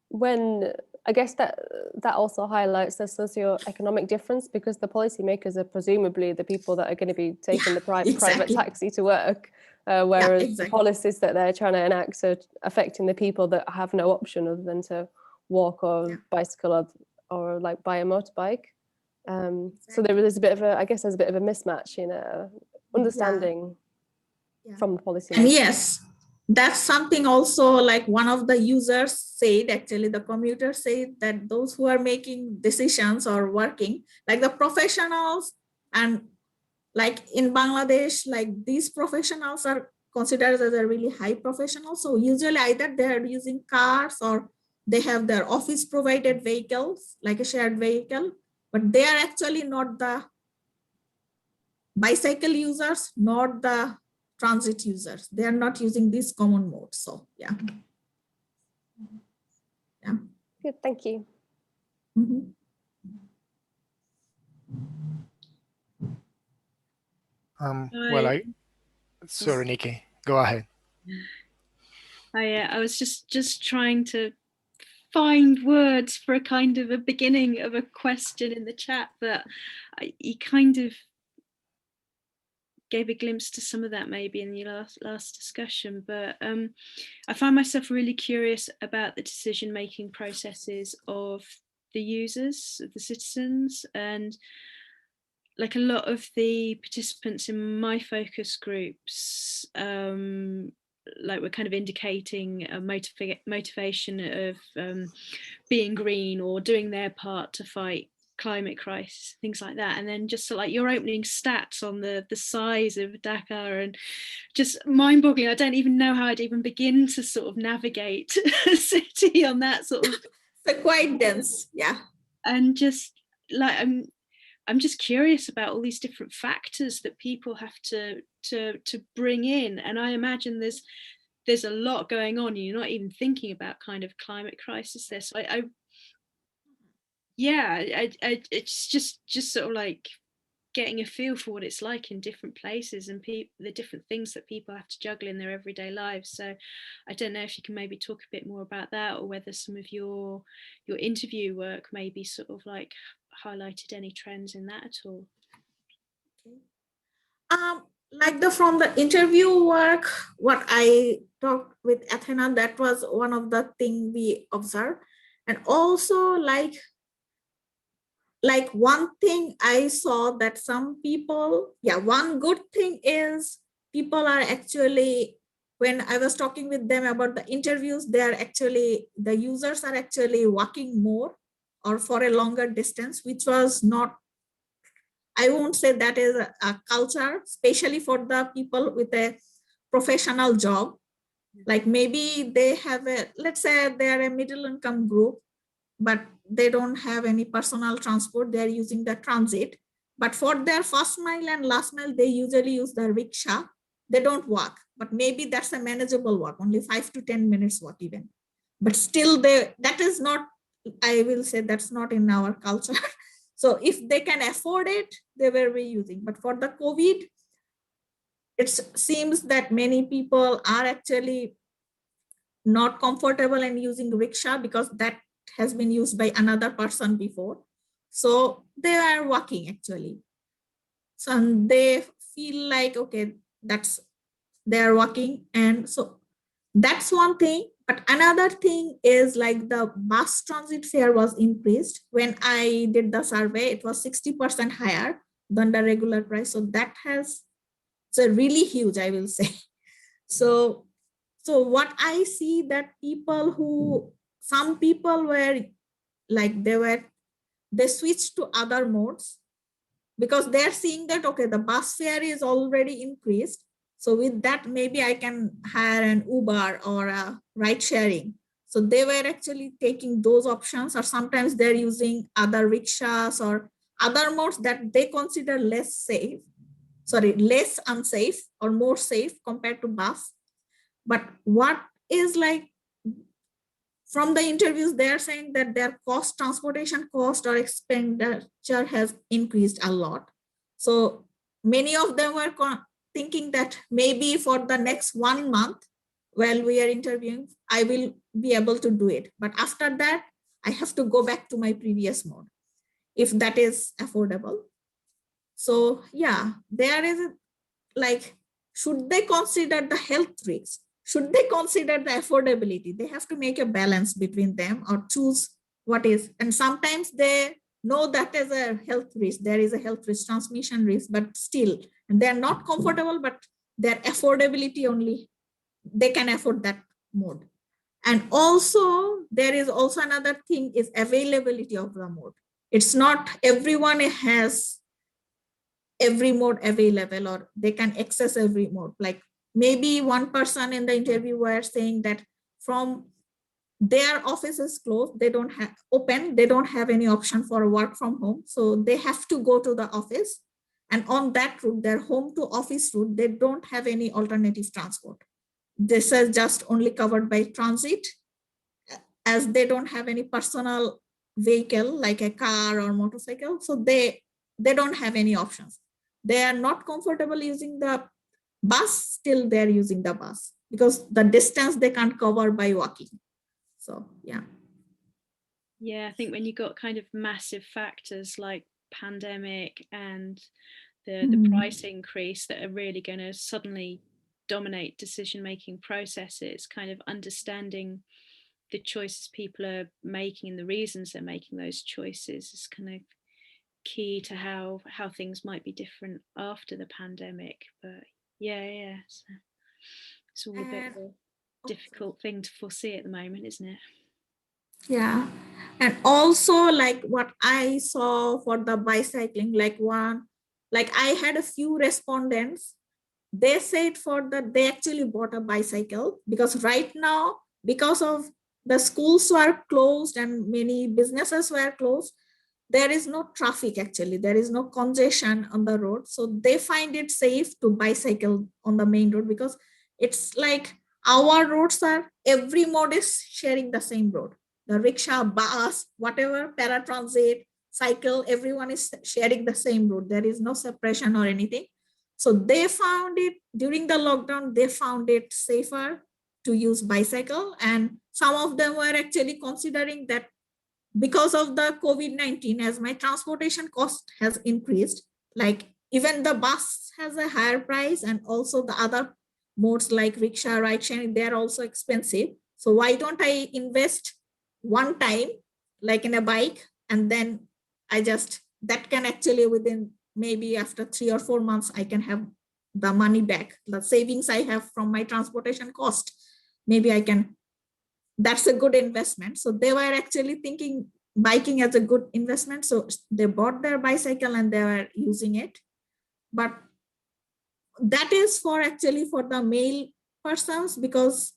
when I guess that also highlights the socioeconomic difference, because the policymakers are presumably the people that are going to be taking the private taxi to work, whereas the policies that they're trying to enact are affecting the people that have no option other than to walk or bicycle or like buy a motorbike. So there is a bit of a, I guess there's a bit of a mismatch in understanding from the policymakers. And yes, that's something also, like one of the users said, actually the commuter said, that those who are making decisions or working, like the professionals, and like in Bangladesh, like these professionals are considered as a really high professional. So usually either they're using cars or they have their office provided vehicles, like a shared vehicle, but they are actually not the bicycle users, not the transit users. They are not using these common modes. So yeah. Yeah. Good, thank you. Mm-hmm. Well, sorry, Nikki, go ahead. I was just trying to find words for a kind of a beginning of a question in the chat, but you kind of gave a glimpse to some of that maybe in the last discussion. But I find myself really curious about the decision-making processes of the users, of the citizens, and like a lot of the participants in my focus groups, like we're kind of indicating a motivation of being green or doing their part to fight climate crisis, things like that. And then just like your opening stats on the size of Dakar, and just mind-boggling. I don't even know how I'd even begin to sort of navigate a city on that sort of. It's quite dense, yeah. And just like I'm just curious about all these different factors that people have to bring in, and I imagine there's a lot going on. You're not even thinking about kind of climate crisis there. So it's just sort of like getting a feel for what it's like in different places and the different things that people have to juggle in their everyday lives. So I don't know if you can maybe talk a bit more about that, or whether some of your interview work maybe sort of like highlighted any trends in that at all. Like from the interview work, what I talked with Athena, that was one of the things we observed. And also like one thing I saw that some people, one good thing is people are actually, when I was talking with them about the interviews, the users are actually walking more or for a longer distance, which was not, I won't say that is a culture, especially for the people with a professional job. Like maybe they have let's say they are a middle income group, but they don't have any personal transport. They're using the transit. But for their first mile and last mile, they usually use the rickshaw. They don't walk, but maybe that's a manageable walk, only 5 to 10 minutes walk even. But still that is not, I will say that's not in our culture. So if they can afford it, they will be using. But for the COVID, it seems that many people are actually not comfortable in using rickshaw because that has been used by another person before. So they are walking actually. So they feel like, okay, they're walking. And so that's one thing. But another thing is like the bus transit fare was increased. When I did the survey, it was 60% higher than the regular price. So that has, it's a really huge, I will say. So what I see that some people were like, they switched to other modes because they're seeing that, okay, the bus fare is already increased. So with that, maybe I can hire an Uber or a ride sharing. So they were actually taking those options, or sometimes they're using other rickshaws or other modes that they consider less unsafe or more safe compared to bus. But what is like, from the interviews, they're saying that their transportation cost or expenditure has increased a lot. So many of them were thinking that maybe for the next 1 month while we are interviewing, I will be able to do it. But after that, I have to go back to my previous mode, if that is affordable. So yeah, there is like, should they consider the health risks? Should they consider the affordability? They have to make a balance between them or choose what is. And sometimes they know that as a health risk, there is a health risk, transmission risk, but still, and they're not comfortable, but their affordability only, they can afford that mode. And also, there is also another thing is availability of the mode. It's not everyone has every mode available, or they can access every mode. Like maybe one person in the interview were saying that from their office is closed, they don't have any option for work from home. So they have to go to the office. And on that route, their home to office route, they don't have any alternative transport. This is just only covered by transit, as they don't have any personal vehicle like a car or motorcycle. So they don't have any options. They are not comfortable using the bus, still they're using the bus because the distance they can't cover by walking. So yeah. Yeah, I think when you got kind of massive factors like pandemic and the price increase that are really going to suddenly dominate decision-making processes, kind of understanding the choices people are making and the reasons they're making those choices is kind of key to how things might be different after the pandemic. But yeah, so it's all a bit of a difficult thing to foresee at the moment, isn't it? Yeah. And also like what I saw for the bicycling, like I had a few respondents, they said they actually bought a bicycle because right now, because of the schools were closed and many businesses were closed, there is no traffic actually, there is no congestion on the road. So they find it safe to bicycle on the main road because it's like our roads are, every mode is sharing the same road. The rickshaw, bus, whatever, paratransit, cycle, everyone is sharing the same road. There is no separation or anything. So they found it during the lockdown, they found it safer to use bicycle. And some of them were actually considering that because of the COVID-19, as my transportation cost has increased, like even the bus has a higher price and also the other modes like rickshaw, ride sharing, they're also expensive. So why don't I invest one time, like in a bike, and then that can actually within maybe after 3 or 4 months, I can have the money back, the savings I have from my transportation cost. Maybe that's a good investment. So they were actually thinking biking as a good investment. So they bought their bicycle and they were using it. But that is actually for the male persons, because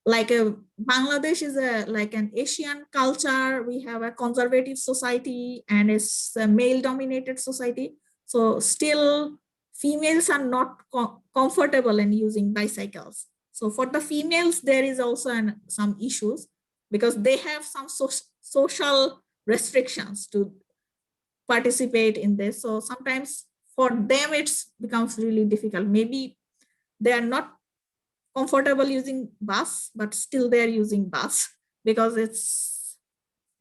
like Bangladesh is like an Asian culture. We have a conservative society and it's a male dominated society. So still females are not comfortable in using bicycles. So for the females, there is also some issues because they have some social restrictions to participate in this. So sometimes for them, it becomes really difficult. Maybe they are not comfortable using bus, but still they're using bus because it's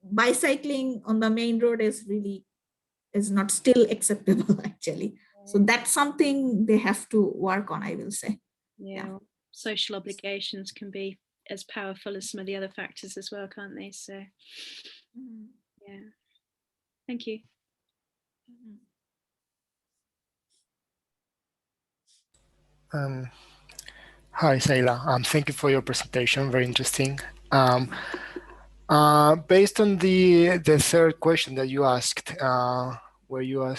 bicycling on the main road is not still acceptable actually. So that's something they have to work on, I will say. Yeah. Social obligations can be as powerful as some of the other factors as well, can't they? So yeah, thank you. Hi, Shaila. Thank you for your presentation. Very interesting. Based on the third question that you asked, where you're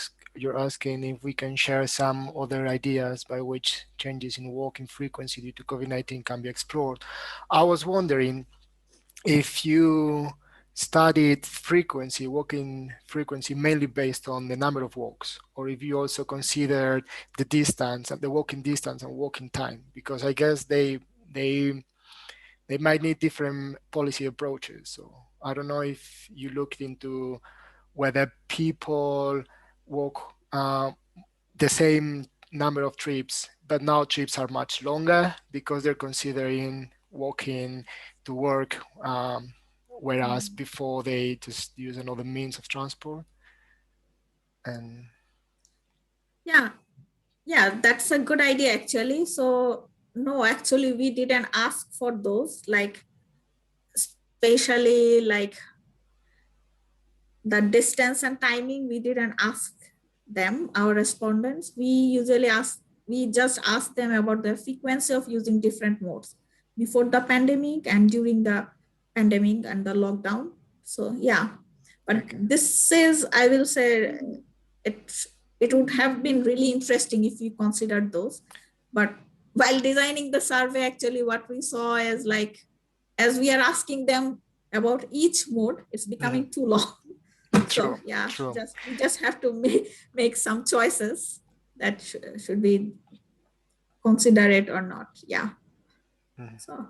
asking if we can share some other ideas by which changes in walking frequency due to COVID-19 can be explored. I was wondering if you studied walking frequency mainly based on the number of walks, or if you also considered the distance and the walking distance and walking time, because I guess they might need different policy approaches. So I don't know if you looked into whether people walk the same number of trips, but now trips are much longer because they're considering walking to work, whereas before they just use another means of transport. And yeah, that's a good idea actually. So no, actually we didn't ask for those, like especially like the distance and timing, we didn't ask them, our respondents. We just asked them about the frequency of using different modes before the pandemic and during the pandemic and the lockdown. So yeah, but okay. this is, I will say, it would have been really interesting if you considered those. But while designing the survey, actually what we saw is like, as we are asking them about each mode, it's becoming too long. True, So yeah, true. we just have to make some choices that should be considerate or not. Yeah. So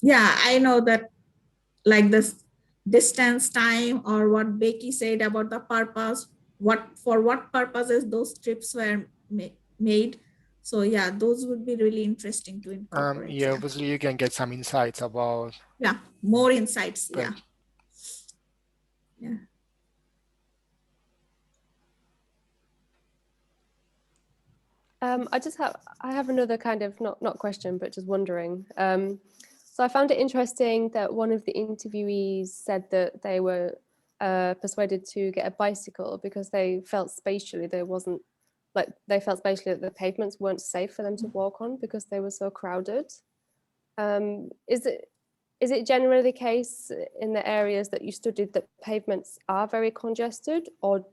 yeah, I know that like this distance, time, or what Becky said about the purpose, for what purposes those trips were made. So yeah, those would be really interesting to incorporate. Yeah, obviously you can get some insights about. Yeah, more insights. But, yeah. I have another kind of not question, but just wondering. So I found it interesting that one of the interviewees said that they were persuaded to get a bicycle because they felt spatially that the pavements weren't safe for them to walk on because they were so crowded. Is it generally the case in the areas that you studied that pavements are very congested, or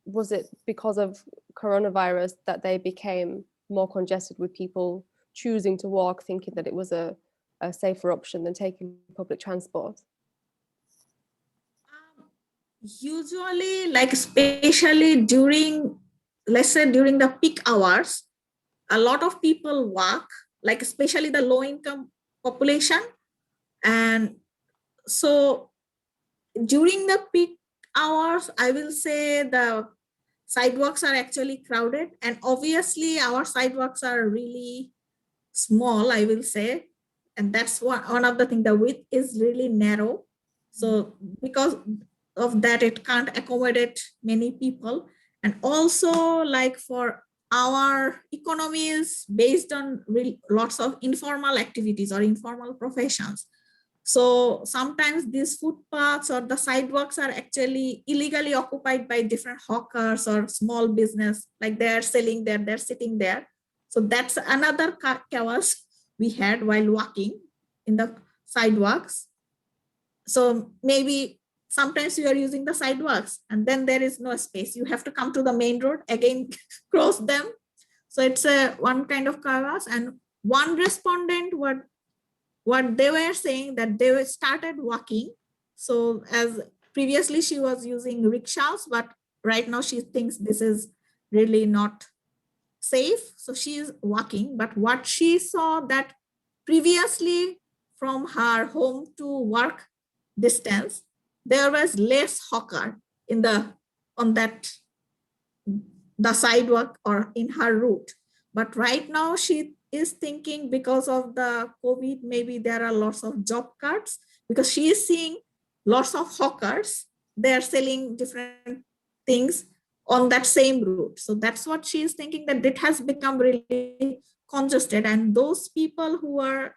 was it because of coronavirus that they became more congested with people choosing to walk, thinking that it was a safer option than taking public transport? Usually, like especially during, let's say during the peak hours, a lot of people walk, like especially the low income population. And so during the peak hours, I will say the sidewalks are actually crowded. And obviously our sidewalks are really small, I will say. And that's one of the things, the width is really narrow. So because of that, it can't accommodate many people. And also like for our economy is based on lots of informal activities or informal professions. So sometimes these footpaths or the sidewalks are actually illegally occupied by different hawkers or small business, like they're selling there, they're sitting there. So that's another chaos we had while walking in the sidewalks. So maybe sometimes you are using the sidewalks and then there is no space. You have to come to the main road, again, cross them. So it's a one kind of chaos. And one respondent, what they were saying that they started walking. So as previously she was using rickshaws, but right now she thinks this is really not safe. So she is walking. But what she saw that previously from her home to work distance, there was less hawker on the sidewalk or in her route. But right now she is thinking because of the COVID, maybe there are lots of job cuts, because she is seeing lots of hawkers. They're selling different things on that same route. So that's what she is thinking, that it has become really congested. And those people who are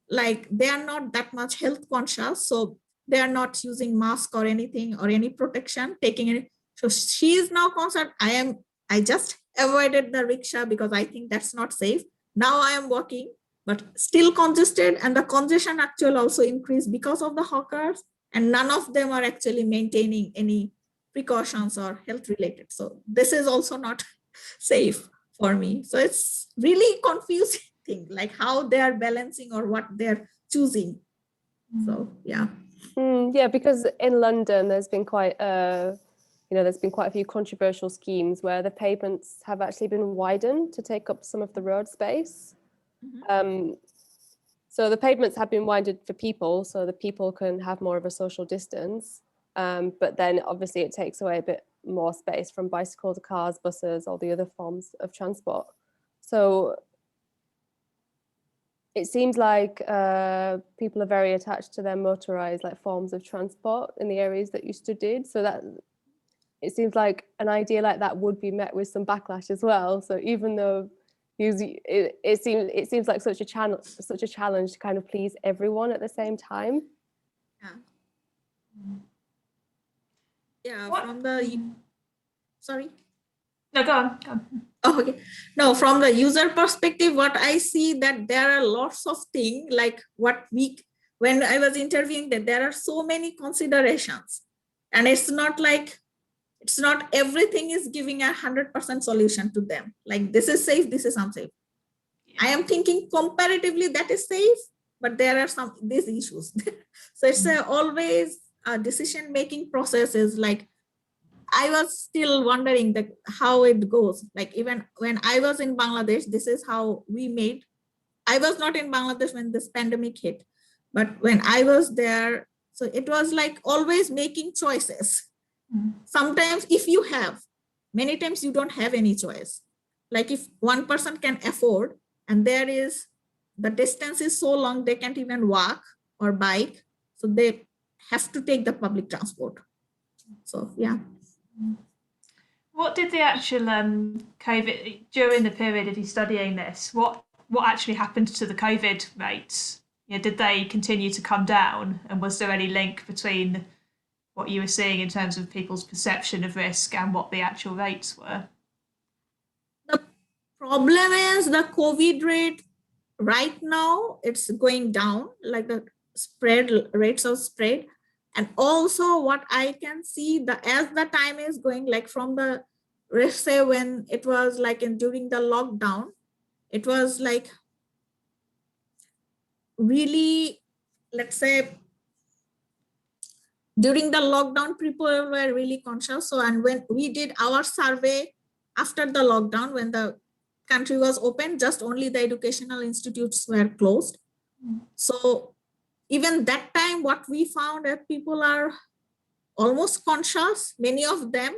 like, they are not that much health conscious, so they are not using mask or anything or any protection, taking it. So she is now concerned, I just avoided the rickshaw because I think that's not safe. Now I am walking, but still congested, and the congestion actually also increased because of the hawkers, and none of them are actually maintaining any precautions or health related. So this is also not safe for me. So it's really confusing thing, like how they are balancing or what they're choosing. So yeah. Yeah, because in London there's been quite there's been quite a few controversial schemes where the pavements have actually been widened to take up some of the road space. So the pavements have been widened for people, so the people can have more of a social distance. But then obviously it takes away a bit more space from bicycles, cars, buses, all the other forms of transport. So it seems like people are very attached to their motorized like forms of transport in the areas that you studied. So that it seems like an idea like that would be met with some backlash as well. So even though it seems like such a challenge to kind of please everyone at the same time. Yeah. From the sorry. No, go on. Oh, okay. No, from the user perspective, what I see that there are lots of things like when I was interviewing, that there are so many considerations, and it's not everything is giving 100% solution to them. Like this is safe, this is unsafe. Yeah. I am thinking comparatively that is safe, but there are these issues. So it's always a decision-making process is like, I was still wondering how it goes. Like even when I was in Bangladesh, this is how we made. I was not in Bangladesh when this pandemic hit, but when I was there, so it was like always making choices. Sometimes if you have, many times you don't have any choice. Like if one person can afford and the distance is so long, they can't even walk or bike. So they have to take the public transport. So yeah. What did the actual COVID during the period of you studying this? What actually happened to the COVID rates? Did they continue to come down, and was there any link between what you were seeing in terms of people's perception of risk and what the actual rates were? The problem is the COVID rate right now, it's going down, like the rates of spread. And also what I can see, as the time is going, like from let's say when it was like during the lockdown, it was like really, let's say during the lockdown, people were really conscious. So, and when we did our survey after the lockdown, when the country was open, just only the educational institutes were closed. So even that time, what we found that people are almost conscious, many of them,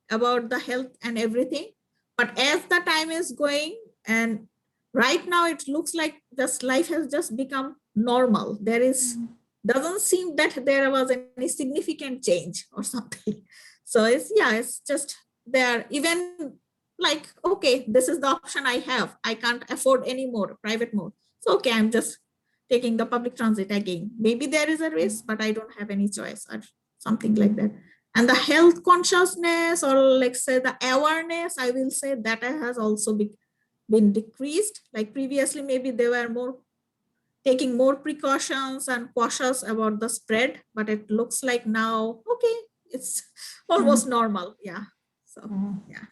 about the health and everything. But as the time is going, and right now it looks like this life has just become normal. Doesn't seem that there was any significant change or something. So it's just there. Even like, okay, this is the option I have. I can't afford any more private mode. So okay, I'm just taking the public transit again. Maybe there is a risk, but I don't have any choice or something like that. And the health consciousness, or like say the awareness, I will say that has also been decreased. Like previously, maybe they were taking more precautions and cautious about the spread, but it looks like now, okay, it's almost normal. Yeah. So yeah.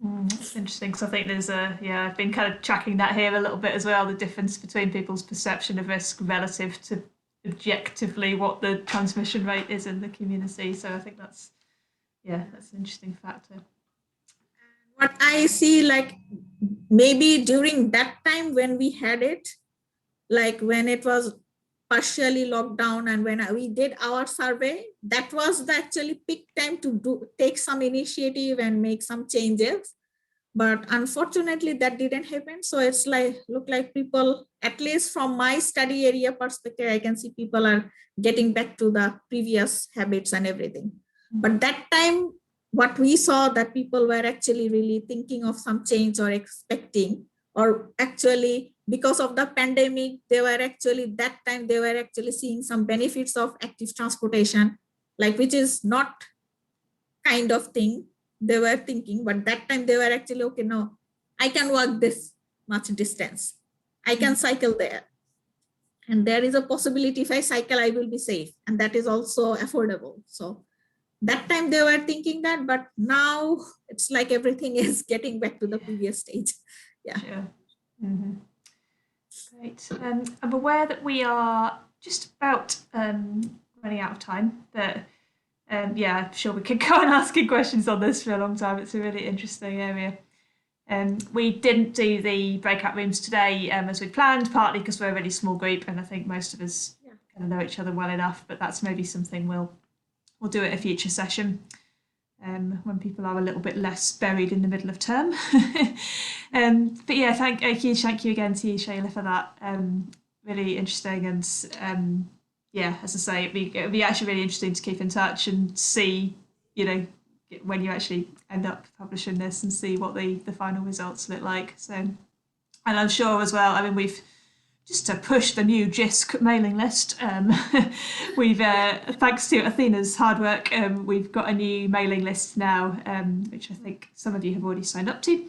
That's interesting, because I think there's I've been kind of tracking that here a little bit as well, the difference between people's perception of risk relative to objectively what the transmission rate is in the community. So I think that's an interesting factor. What I see, like maybe during that time when we had it, like when it was partially locked down and when we did our survey, that was the actually peak time to take some initiative and make some changes. But unfortunately, that didn't happen. So it's like, look like people, at least from my study area perspective, I can see people are getting back to the previous habits and everything. But that time, what we saw that people were actually really thinking of some change or expecting, or actually because of the pandemic, they were actually, that time they were actually seeing some benefits of active transportation, like which is not kind of thing they were thinking, but that time they were actually, okay, no, I can walk this much distance. I can cycle there. And there is a possibility if I cycle, I will be safe. And that is also affordable. So that time they were thinking that, but now it's like everything is getting back to the previous stage. Yeah. Sure. Great. I'm aware that we are just about running out of time, but yeah, I'm sure we could go on asking questions on this for a long time. It's a really interesting area. We didn't do the breakout rooms today as we planned, partly because we're a really small group and I think most of us kind of know each other well enough, but that's maybe something we'll do at a future session when people are a little bit less buried in the middle of term. But yeah, a huge thank you again to you, Shaila, for that. Really interesting, and yeah, as I say, it'd be actually really interesting to keep in touch and see, you know, when you actually end up publishing this and see what the final results look like. So, and I'm sure as well, I mean, we've just to push the new JISC mailing list. We've, thanks to Athena's hard work, we've got a new mailing list now, which I think some of you have already signed up to.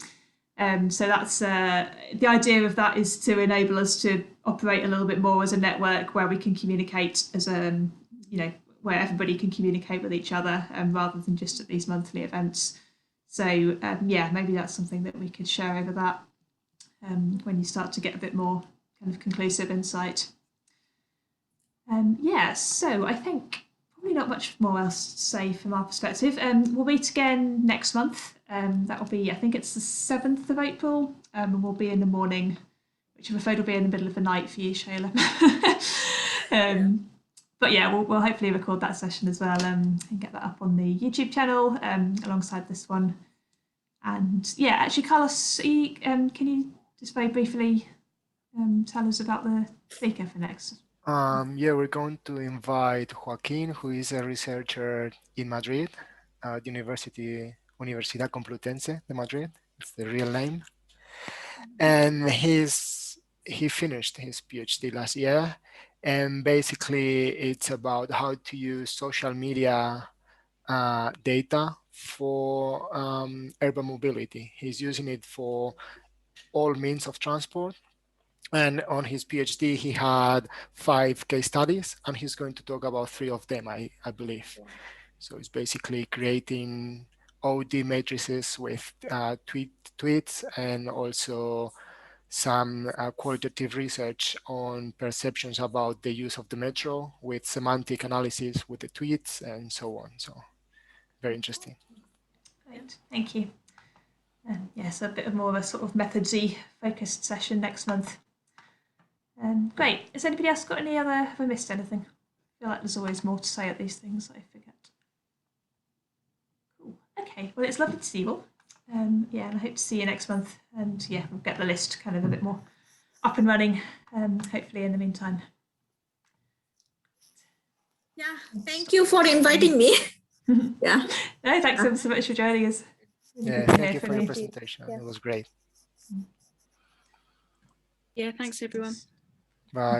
So that's the idea of that is to enable us to operate a little bit more as a network where we can communicate as you know, where everybody can communicate with each other rather than just at these monthly events. So yeah, maybe that's something that we could share over that when you start to get a bit more kind of conclusive insight. Yeah, so I think probably not much more else to say from our perspective. We'll meet again next month. That will be, I think it's the 7th of April, and we'll be in the morning, which I'm afraid will be in the middle of the night for you, Shaila. But yeah, we'll hopefully record that session as well and get that up on the YouTube channel alongside this one. And yeah, actually, Carlos, can you just very briefly tell us about the speaker for next? Yeah, we're going to invite Joaquin, who is a researcher in Madrid, at Universidad Complutense de Madrid. It's the real name. And he finished his PhD last year. And basically, it's about how to use social media data for urban mobility. He's using it for all means of transport. And on his PhD, he had 5 case studies, and he's going to talk about 3 of them, I believe. So it's basically creating OD matrices with tweets and also some qualitative research on perceptions about the use of the metro with semantic analysis with the tweets and so on. So very interesting. Great, thank you. Yes, a bit more of a sort of methodsy focused session next month. Great. Has anybody else got any other? Have I missed anything? I feel like there's always more to say at these things that I forget. Cool. Okay. Well, it's lovely to see you all. Yeah, and I hope to see you next month. And yeah, we'll get the list kind of a bit more up and running. Hopefully, in the meantime. Yeah. Thank you for inviting me. Yeah. No, thanks ever so much for joining us. Yeah, thank you for your presentation. It was great. Yeah, thanks everyone. Bye.